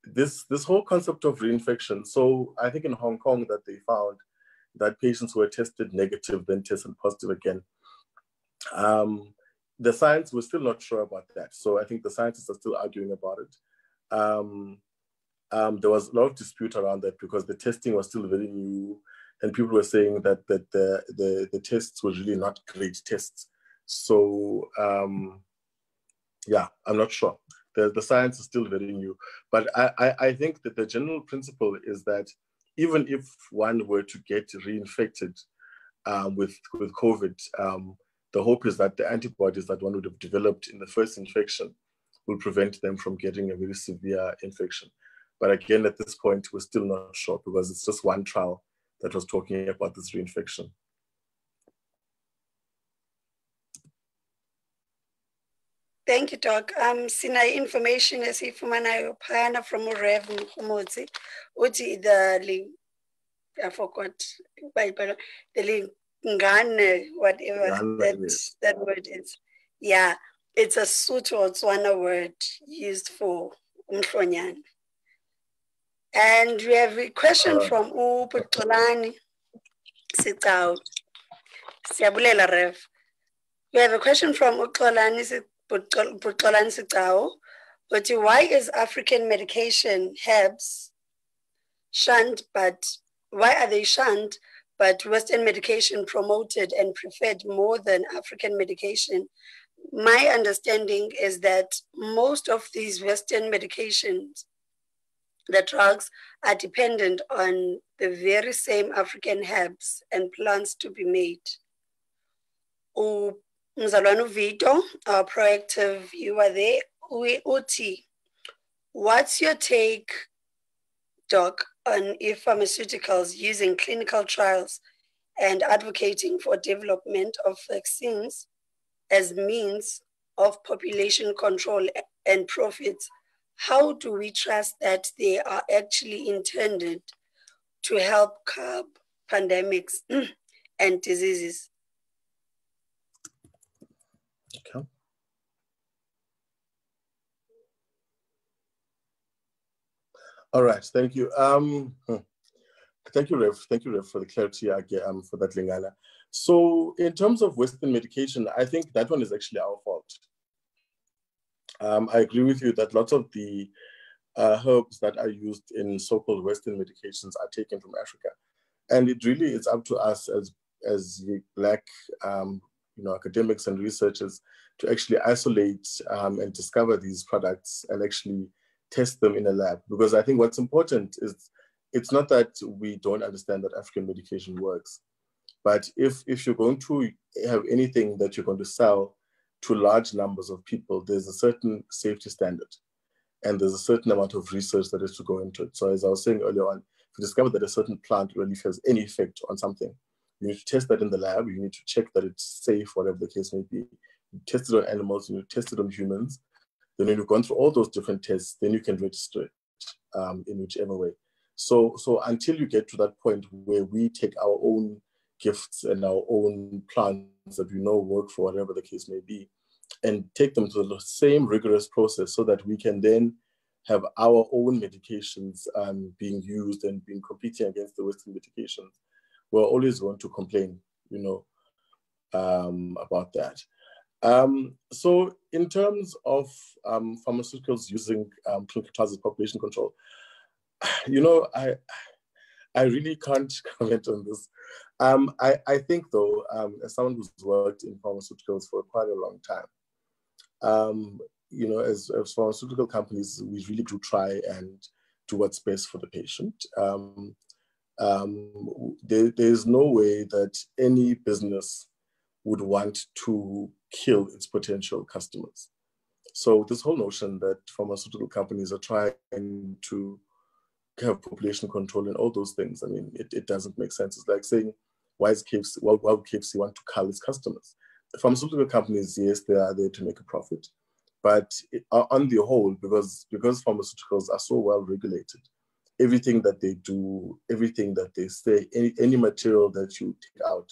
this whole concept of reinfection. So I think in Hong Kong that they found that patients who were tested negative then tested positive again. The science, we're still not sure about that. So I think the scientists are still arguing about it. There was a lot of dispute around that because the testing was still very new, and people were saying that the tests were really not great tests. So yeah, I'm not sure. The science is still very new, but I think that the general principle is that even if one were to get reinfected with COVID, the hope is that the antibodies that one would have developed in the first infection will prevent them from getting a very severe infection. But again, at this point, we're still not sure because it's just one trial that was talking about this reinfection. Thank you, Doc. Sina information esifumanayo phana from Rev Mkhumodzi, uthi I forgot the lingane, whatever that word is. Yeah, it's a Sotho or Tswana word used for umhlonyane. And we have a question from Putlolani Sitao. Siyabulela, Rev. We have a question from Putlolani Sitao. But why is African medication herbs shunned, but why are they shunned, but Western medication promoted and preferred more than African medication? My understanding is that most of these Western medications, the drugs, are dependent on the very same African herbs and plants to be made. Mzalwano Vito, our proactive viewer there, Uti, what's your take, Doc, on if pharmaceuticals using clinical trials and advocating for development of vaccines as means of population control and profits? How do we trust that they are actually intended to help curb pandemics and diseases? Okay. All right, thank you. Thank you, Rev. Thank you, Rev, for the clarity for that, Lingana. So in terms of Western medication, I think that one is actually our fault. I agree with you that lots of the herbs that are used in so-called Western medications are taken from Africa. And it really is up to us as Black academics and researchers to actually isolate and discover these products and actually test them in a lab. Because I think what's important is it's not that we don't understand that African medication works, but if you're going to have anything that you're going to sell to large numbers of people, there's a certain safety standard and there's a certain amount of research that has to go into it. So as I was saying earlier on, if you discover that a certain plant really has any effect on something, you need to test that in the lab. You need to check that it's safe, whatever the case may be. You test it on animals, you test it on humans. Then when you've gone through all those different tests, then you can register it in whichever way. So until you get to that point where we take our own gifts and our own plants that we know work for whatever the case may be, and take them to the same rigorous process so that we can then have our own medications being used and being competing against the Western medications, we're always going to complain, about that. So in terms of pharmaceuticals using clinical trials as population control, You know, I really can't comment on this. I think though, as someone who's worked in pharmaceuticals for quite a long time, you know, as pharmaceutical companies, we really do try and do what's best for the patient. There's no way that any business would want to kill its potential customers. So this whole notion that pharmaceutical companies are trying to have population control and all those things, I mean, it doesn't make sense. It's like saying, why would KFC want to cull its customers? The pharmaceutical companies, yes, they are there to make a profit. But on the whole, because pharmaceuticals are so well regulated, everything that they do, everything that they say, any material that you take out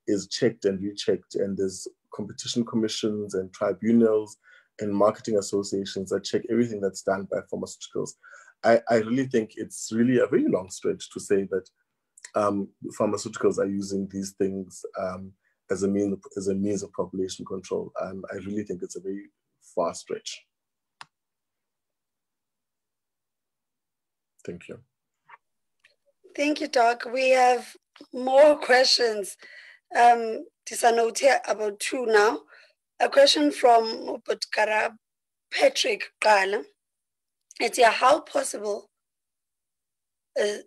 is checked and rechecked, and there's competition commissions and tribunals and marketing associations that check everything that's done by pharmaceuticals. I really think it's really a very long stretch to say that pharmaceuticals are using these things as a means of population control. I really think it's a very far stretch. Thank you. Thank you, Doc. We have more questions. Disanote here about 2 now. A question from Muputkara Patrick Kala. It's how possible is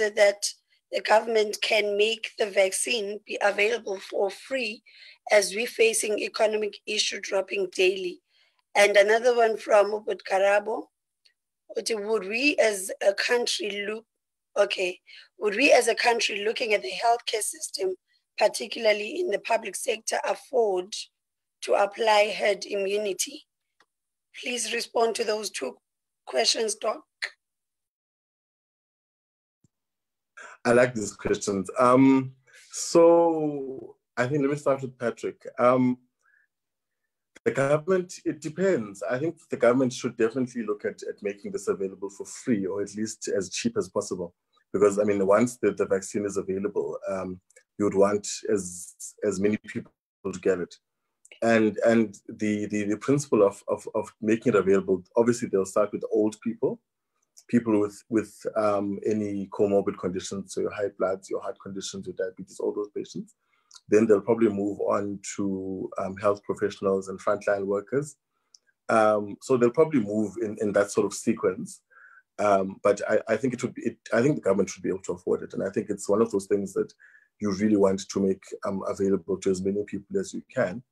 it that the government can make the vaccine be available for free as we're facing economic issue dropping daily? And another one from Muputkarabo. Would we as a country looking at the healthcare system, particularly in the public sector, afford to apply herd immunity? Please respond to those 2 questions, Doc. I like these questions. So I think let me start with Patrick. The government, it depends. I think the government should definitely look at making this available for free, or at least as cheap as possible. Because I mean, once the vaccine is available, you would want as many people to get it. And the principle of making it available, obviously they'll start with old people with any comorbid conditions, so your high bloods, your heart conditions, your diabetes, all those patients. Then they'll probably move on to health professionals and frontline workers. So they'll probably move in that sort of sequence. But I think I think the government should be able to afford it. And I think it's one of those things that you really want to make available to as many people as you can.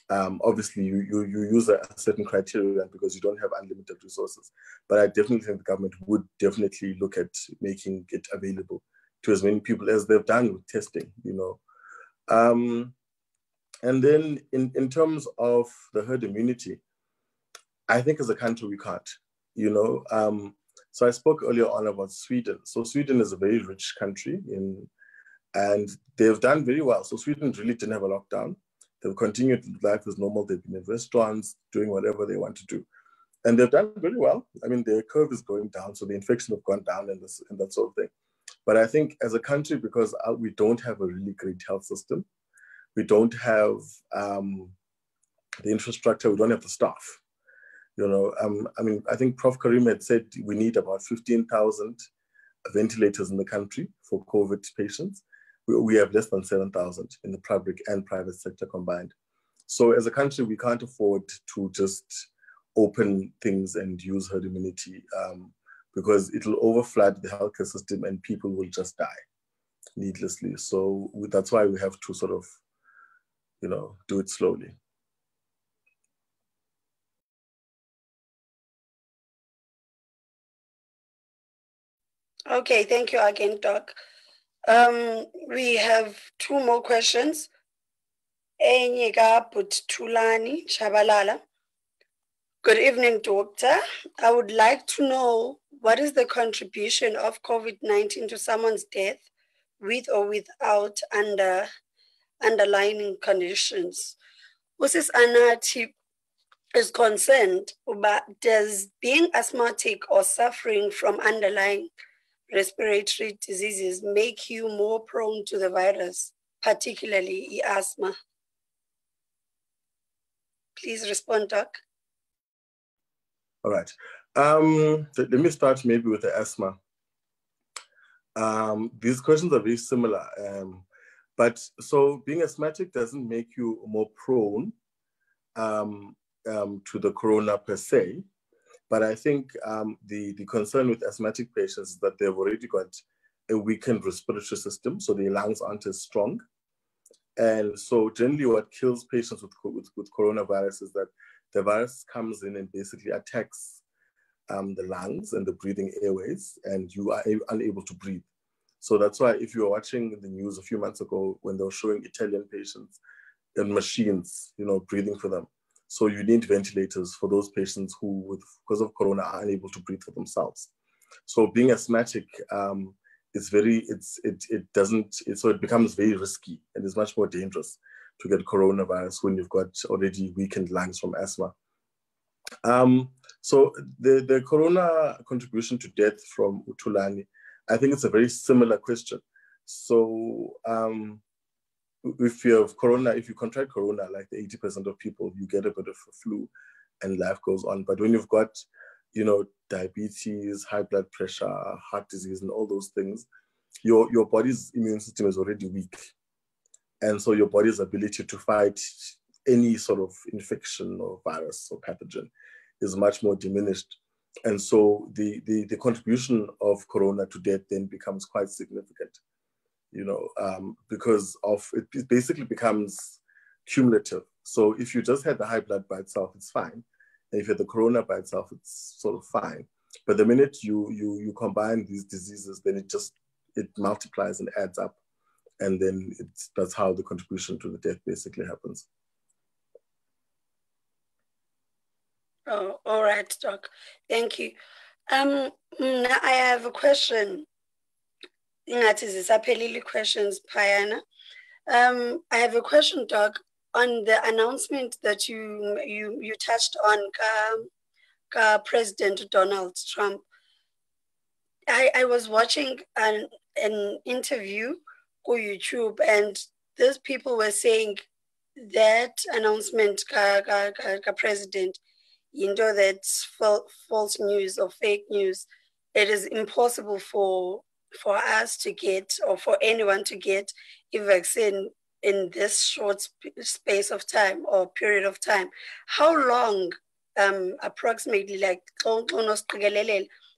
Obviously, you use a certain criteria because you don't have unlimited resources. But I definitely think the government would definitely look at making it available to as many people as they've done with testing, you know. And then in terms of the herd immunity, I think as a country we can't, you know. So I spoke earlier on about Sweden. So Sweden is a very rich country and they've done very well. So Sweden really didn't have a lockdown. They've continued life as normal. They've been in restaurants, doing whatever they want to do. And they've done very well. I mean, their curve is going down, so the infection have gone down and that sort of thing. But I think as a country, because we don't have a really great health system, we don't have the infrastructure, we don't have the staff. You know, I mean, I think Prof. Karim had said we need about 15,000 ventilators in the country for COVID patients. We have less than 7,000 in the public and private sector combined. So as a country, we can't afford to just open things and use herd immunity because it'll overflood the healthcare system and people will just die needlessly. So that's why we have to sort of, you know, do it slowly. Okay, thank you again, Doc. We have 2 more questions. Enyeka Butulani Shabalala. Good evening, Doctor. I would like to know what is the contribution of COVID-19 to someone's death with or without underlying conditions. Mrs. Anati is concerned about does being asthmatic or suffering from underlying respiratory diseases make you more prone to the virus, particularly asthma? Please respond, Doc. All right. Let me start maybe with the asthma. These questions are very similar. But so being asthmatic doesn't make you more prone to the corona per se. But I think the concern with asthmatic patients is that they've already got a weakened respiratory system, so their lungs aren't as strong. And so generally what kills patients with coronavirus is that the virus comes in and basically attacks the lungs and the breathing airways, and you are unable to breathe. So that's why if you were watching the news a few months ago when they were showing Italian patients and machines, breathing for them. So you need ventilators for those patients who, because of corona, are unable to breathe for themselves. So being asthmatic so it becomes very risky and it's much more dangerous to get coronavirus when you've got already weakened lungs from asthma. So the corona contribution to death from Utulani, I think it's a very similar question. So if you contract corona, like the 80% of people, you get a bit of a flu and life goes on. But when you've got, diabetes, high blood pressure, heart disease, and all those things, your body's immune system is already weak. And so your body's ability to fight any sort of infection or virus or pathogen is much more diminished. And so the contribution of corona to death then becomes quite significant, because it basically becomes cumulative. So if you just had the high blood by itself, it's fine. And if you had the corona by itself, it's sort of fine. But the minute you combine these diseases, then it multiplies and adds up. And then that's how the contribution to the death basically happens. Oh, all right, Doc. Thank you. Now I have a question. Questions, Payana. I have a question, Doc, on the announcement that you touched on, President Donald Trump. I was watching an interview on YouTube, and those people were saying that announcement, President, that's false news or fake news. It is impossible for us to get, or for anyone to get, a vaccine in this short space of time or period of time. How long, approximately, like,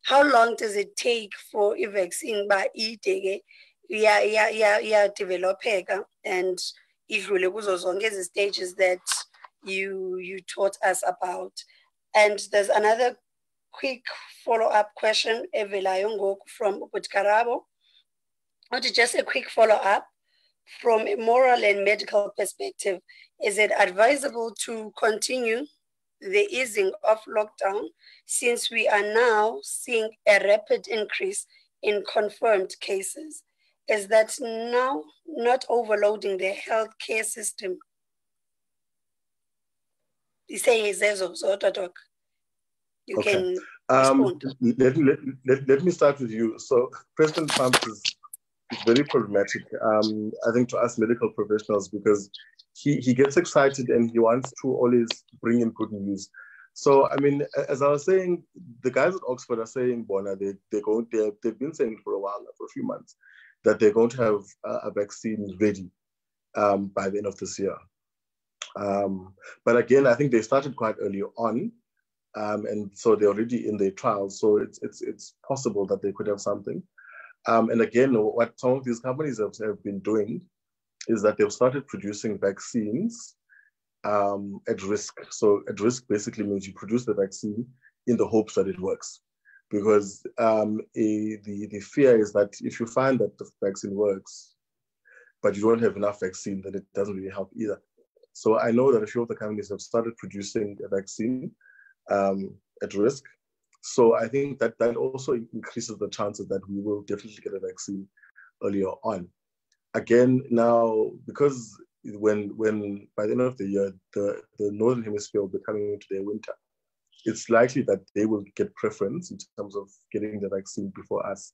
how long does it take for a vaccine by developeka and idlule kuzo zonke ezi stages that you taught us about? And there's another quick follow-up question evelayo from Butkarabo. Just a quick follow-up. From a moral and medical perspective, is it advisable to continue the easing of lockdown since we are now seeing a rapid increase in confirmed cases? Is that now not overloading the healthcare system? You say Doc. You okay. Can respond. Let me start with you. So President Trump is very problematic, I think, to us medical professionals, because he gets excited and he wants to always bring in good news. So, I mean, as I was saying, the guys at Oxford are saying, Bona, they've been saying for a while, for a few months, that they're going to have a vaccine ready by the end of this year. But again, I think they started quite early on, and so they're already in their trials. So it's possible that they could have something. And again, what some of these companies have been doing is that they've started producing vaccines at risk. So at risk basically means you produce the vaccine in the hopes that it works. Because the fear is that if you find that the vaccine works, but you don't have enough vaccine, then it doesn't really help either. So I know that a few of the companies have started producing a vaccine at risk. So I think that also increases the chances that we will definitely get a vaccine earlier on. Again, now, because when by the end of the year, the Northern Hemisphere will be coming into their winter, it's likely that they will get preference in terms of getting the vaccine before us.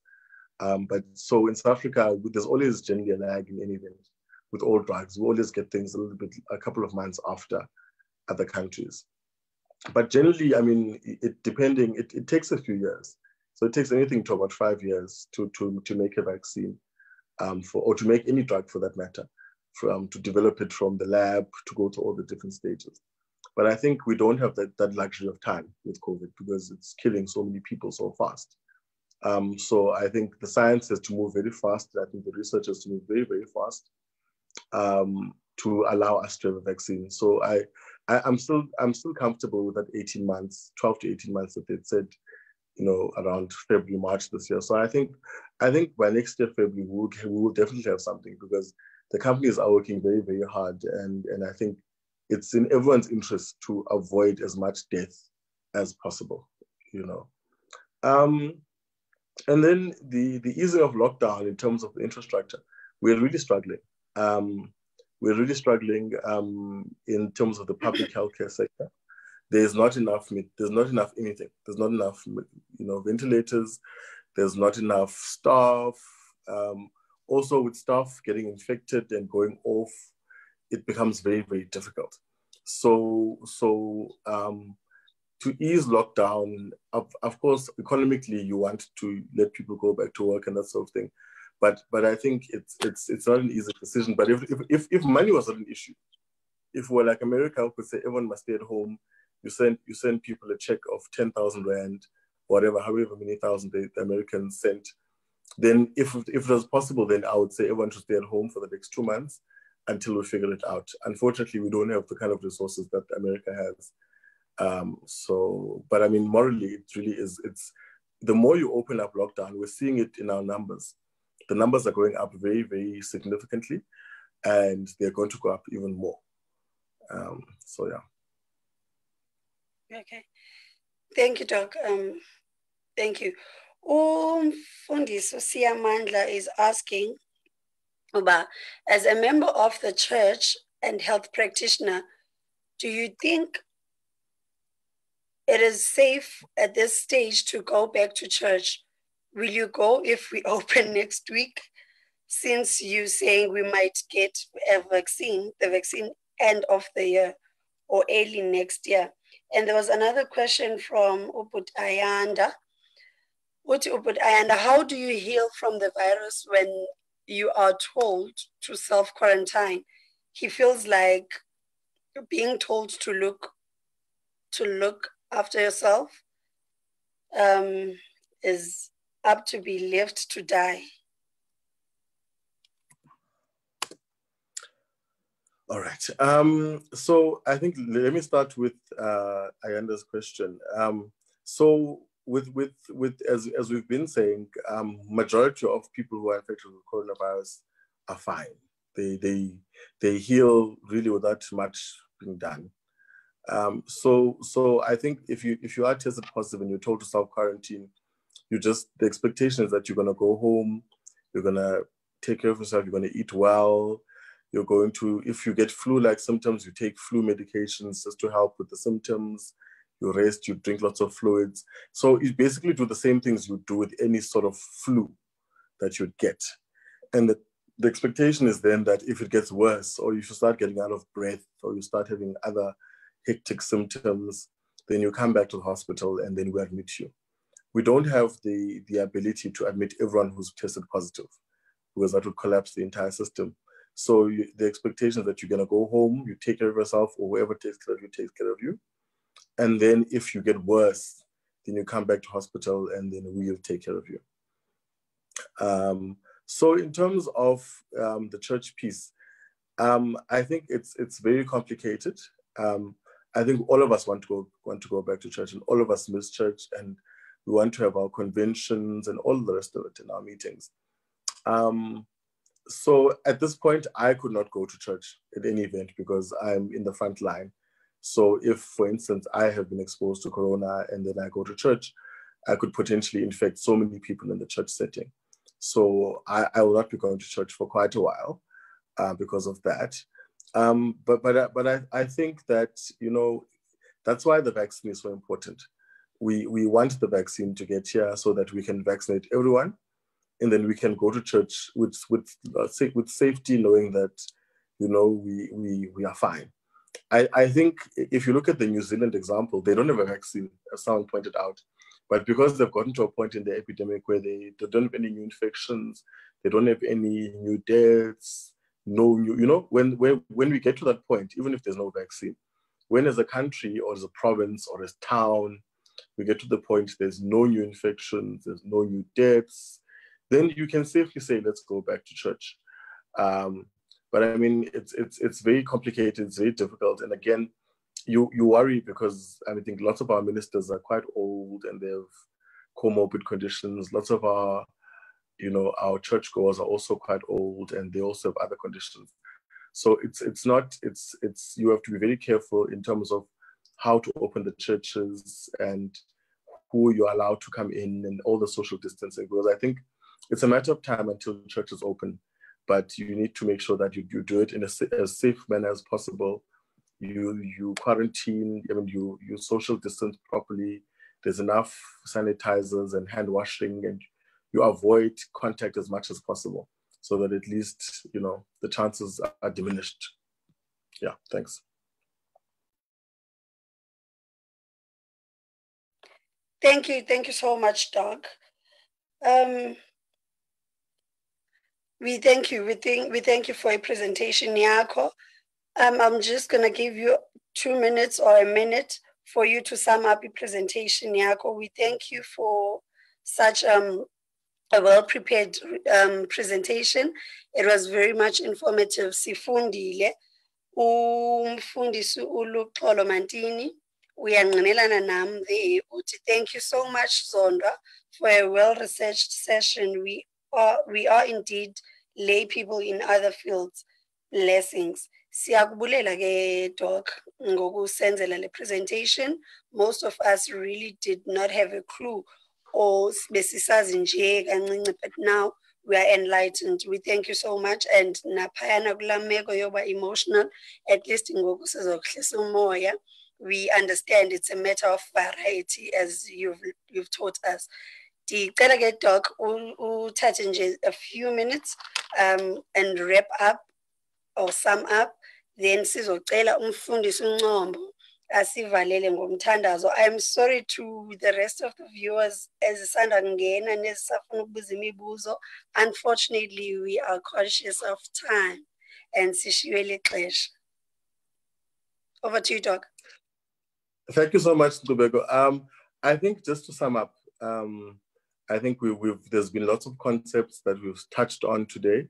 But so in South Africa, there's always generally a lag in any event with all drugs. We always get things a couple of months after other countries. But generally, I mean, it takes a few years. So it takes anything to about 5 years to make a vaccine, or to make any drug for that matter, to develop it from the lab to go to all the different stages. But I think we don't have that luxury of time with COVID because it's killing so many people so fast. So I think the science has to move very fast. I think the research has to move very, very fast to allow us to have a vaccine. So I'm still comfortable with that 18 months, 12 to 18 months that they said, around February, March this year. So I think by next year, February, we will definitely have something because the companies are working very, very hard. And I think it's in everyone's interest to avoid as much death as possible, And then the easing of lockdown in terms of the infrastructure, we're really struggling. We're really struggling in terms of the public healthcare sector. There's not enough anything. There's not enough, ventilators. There's not enough staff. Also, with staff getting infected and going off, it becomes very, very difficult. So to ease lockdown, of course, economically, you want to let people go back to work and that sort of thing. But I think it's not an easy decision. But if money was not an issue, if we're like America, we could say everyone must stay at home. You send people a check of 10,000 rand, whatever, however many thousand the Americans sent. Then if it was possible, then I would say everyone should stay at home for the next 2 months until we figure it out. Unfortunately, we don't have the kind of resources that America has. But I mean, morally, it really is. It's the more you open up lockdown, we're seeing it in our numbers. The numbers are going up very, very significantly, and they're going to go up even more. Yeah. Okay. Thank you, Doc. Thank you. Fundiso Siamandla is asking about, as a member of the church and health practitioner, do you think it is safe at this stage to go back to church? Will you go if we open next week? Since you're saying we might get the vaccine end of the year or early next year. And there was another question from Uput Ayanda. Uput Ayanda, how do you heal from the virus when you are told to self-quarantine? He feels like being told to look after yourself is up to be left to die. All right. So I think let me start with Ayanda's question. So with as we've been saying, majority of people who are infected with coronavirus are fine. They heal really without much being done. So I think if you are tested positive and you're told to self-quarantine, the expectation is that you're gonna go home, you're gonna take care of yourself, you're gonna eat well, you're going to, if you get flu-like symptoms, you take flu medications just to help with the symptoms, you rest, you drink lots of fluids. So you basically do the same things you do with any sort of flu that you'd get. And the expectation is then that if it gets worse, or if you start getting out of breath, or you start having other hectic symptoms, then you come back to the hospital and then we admit you. We don't have the ability to admit everyone who's tested positive because that would collapse the entire system. So the expectation is that you're gonna go home, you take care of yourself, or whoever takes care of you takes care of you. And then if you get worse, then you come back to hospital and then we'll take care of you. So in terms of the church piece, I think it's very complicated. I think all of us want to go back to church, and all of us miss church, and we want to have our conventions and all the rest of it in our meetings. So at this point, I could not go to church at any event because I'm in the front line. So if, for instance, I have been exposed to corona and then I go to church, I could potentially infect so many people in the church setting. So I will not be going to church for quite a while because of that. But I think that, that's why the vaccine is so important. We want the vaccine to get here so that we can vaccinate everyone, and then we can go to church with safety, knowing that, we are fine. I think if you look at the New Zealand example, they don't have a vaccine, as someone pointed out. But because they've gotten to a point in the epidemic where they don't have any new infections, they don't have any new deaths, no new, when we get to that point, even if there's no vaccine, when as a country or as a province or as town, we get to the point there's no new infections, there's no new deaths, then you can safely say, let's go back to church. But I mean, it's very complicated, it's very difficult. And again, you worry because I think lots of our ministers are quite old and they have comorbid conditions. Lots of our churchgoers are also quite old and they also have other conditions. So you have to be very careful in terms of how to open the churches and who you're allowed to come in and all the social distancing, because I think it's a matter of time until the church is open, but you need to make sure that you do it in as safe manner as possible. You quarantine, you social distance properly. There's enough sanitizers and hand washing, and you avoid contact as much as possible so that at least, the chances are diminished. Yeah, thanks. Thank you so much, Doug. We thank you. We thank you for your presentation, Nyako. I'm just gonna give you 2 minutes or a minute for you to sum up your presentation, Nyako. We thank you for such a well-prepared presentation. It was very much informative. Sifundile, umfundisi uLuxolo Mantini. Uyangqinelana nam there. Thank you so much, Zondwa, for a well-researched session. We are indeed lay people in other fields. Blessings. Siyakubulela ke Doc ngokusenzela le presentation. Most of us really did not have a clue or besisazi nje kancinci, but now we are enlightened. We thank you so much. And naphayana kulameko yoba emotional, at least ngoku sizokuhlisa umoya. We understand it's a matter of variety, as you've taught us. Ndicela ke Doc uthathe nje a few minutes and wrap up or sum up, then sizocela umfundisi uNcombo asivalele ngomthandazo. I'm sorry to the rest of the viewers ezisanda kungena nezisafuna ukubuza imibuzo. Unfortunately, we are conscious of time and sishiywe lixesha. Over to you, Doc. Thank you so much, Ntubeko. I think just to sum up, I think there's been lots of concepts that we've touched on today,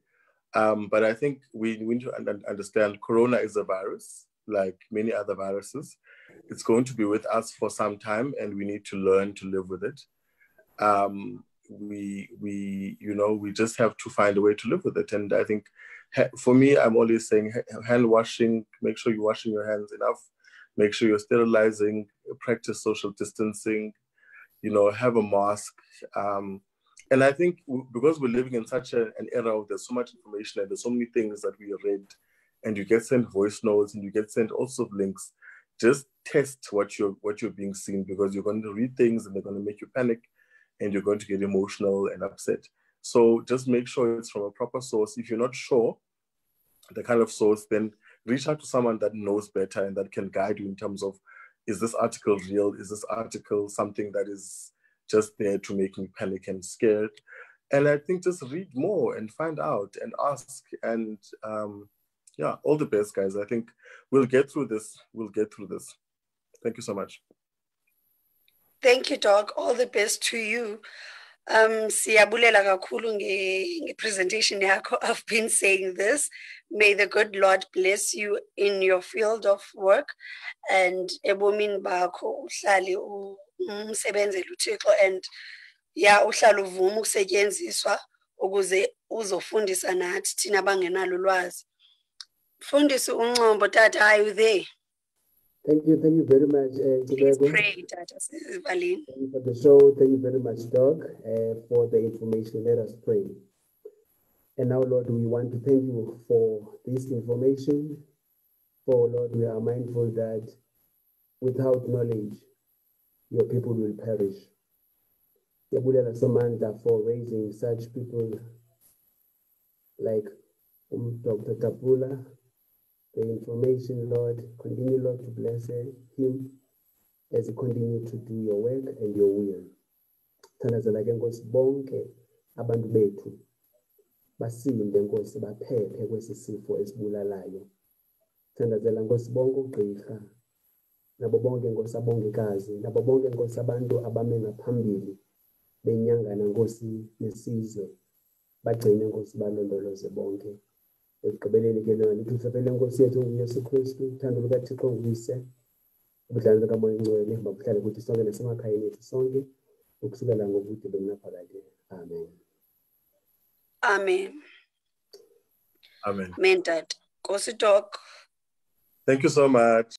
but I think we need to understand Corona is a virus, like many other viruses. It's going to be with us for some time, and we need to learn to live with it. We just have to find a way to live with it. And I think for me, I'm always saying hand washing, make sure you're washing your hands enough, make sure you're sterilizing, practice social distancing, have a mask. And I think because we're living in such an era where there's so much information and there's so many things that we read, and you get sent voice notes and you get sent all sorts of links, just test what you're being seen, because you're going to read things and they're going to make you panic and you're going to get emotional and upset. So just make sure it's from a proper source. If you're not sure the kind of source, then reach out to someone that knows better and that can guide you in terms of, is this article real? Is this article something that is just there to make me panic and scared? And I think just read more and find out and ask. And yeah, all the best, guys. I think we'll get through this. Thank you so much. Thank you, Doc. All the best to you. Siyabulela kakhulu nge-presentation yakho. I've been saying this. May the good Lord bless you in your field of work, and ebomini bakho uhlale umsebenzele uThixo, and ya uhlale uvuma ukusetyenziswa ukuze uzofundisa nathi thina bangenalo ulwazi. Mfundisi uNcombo, Tata, are you there? Thank you very much. Please pray, Tata. Thank you for the show. Thank you very much, Doc, for the information. Let us pray. And now, Lord, we want to thank you for this information. For, Lord, we are mindful that without knowledge, your people will perish. Yabulela Somanda for raising such people like Dr. Tapula, the information, Lord. Continue, Lord, to bless him as he continues to do your work and your will. Thandazela ke Nkosi bonke abantu bethu basinde Nkosi baphephe kwesi sifo esibulalayo. Thandazela Nkosi bonke ugqirha nabo bonke Nkosi abongikazi nabo bonke Nkosi abantu abame ngaphambili benyangana Nkosi nesizwe bagcine Nkosi balondoloze bonke. Ekugqibeleni ke lona likhululekile Nkosi yethu uYesu Kristu, uthando lukaThixo nguyise, ubudlelwane bukaMoya Oyingcwele mabuhlale kuthi sonke nasemakhayeni ethu sonke ukusukela ngobude benaphakade. Amen. Amen. Amen. Amen, Dad. Nkosi Doc. Thank you so much.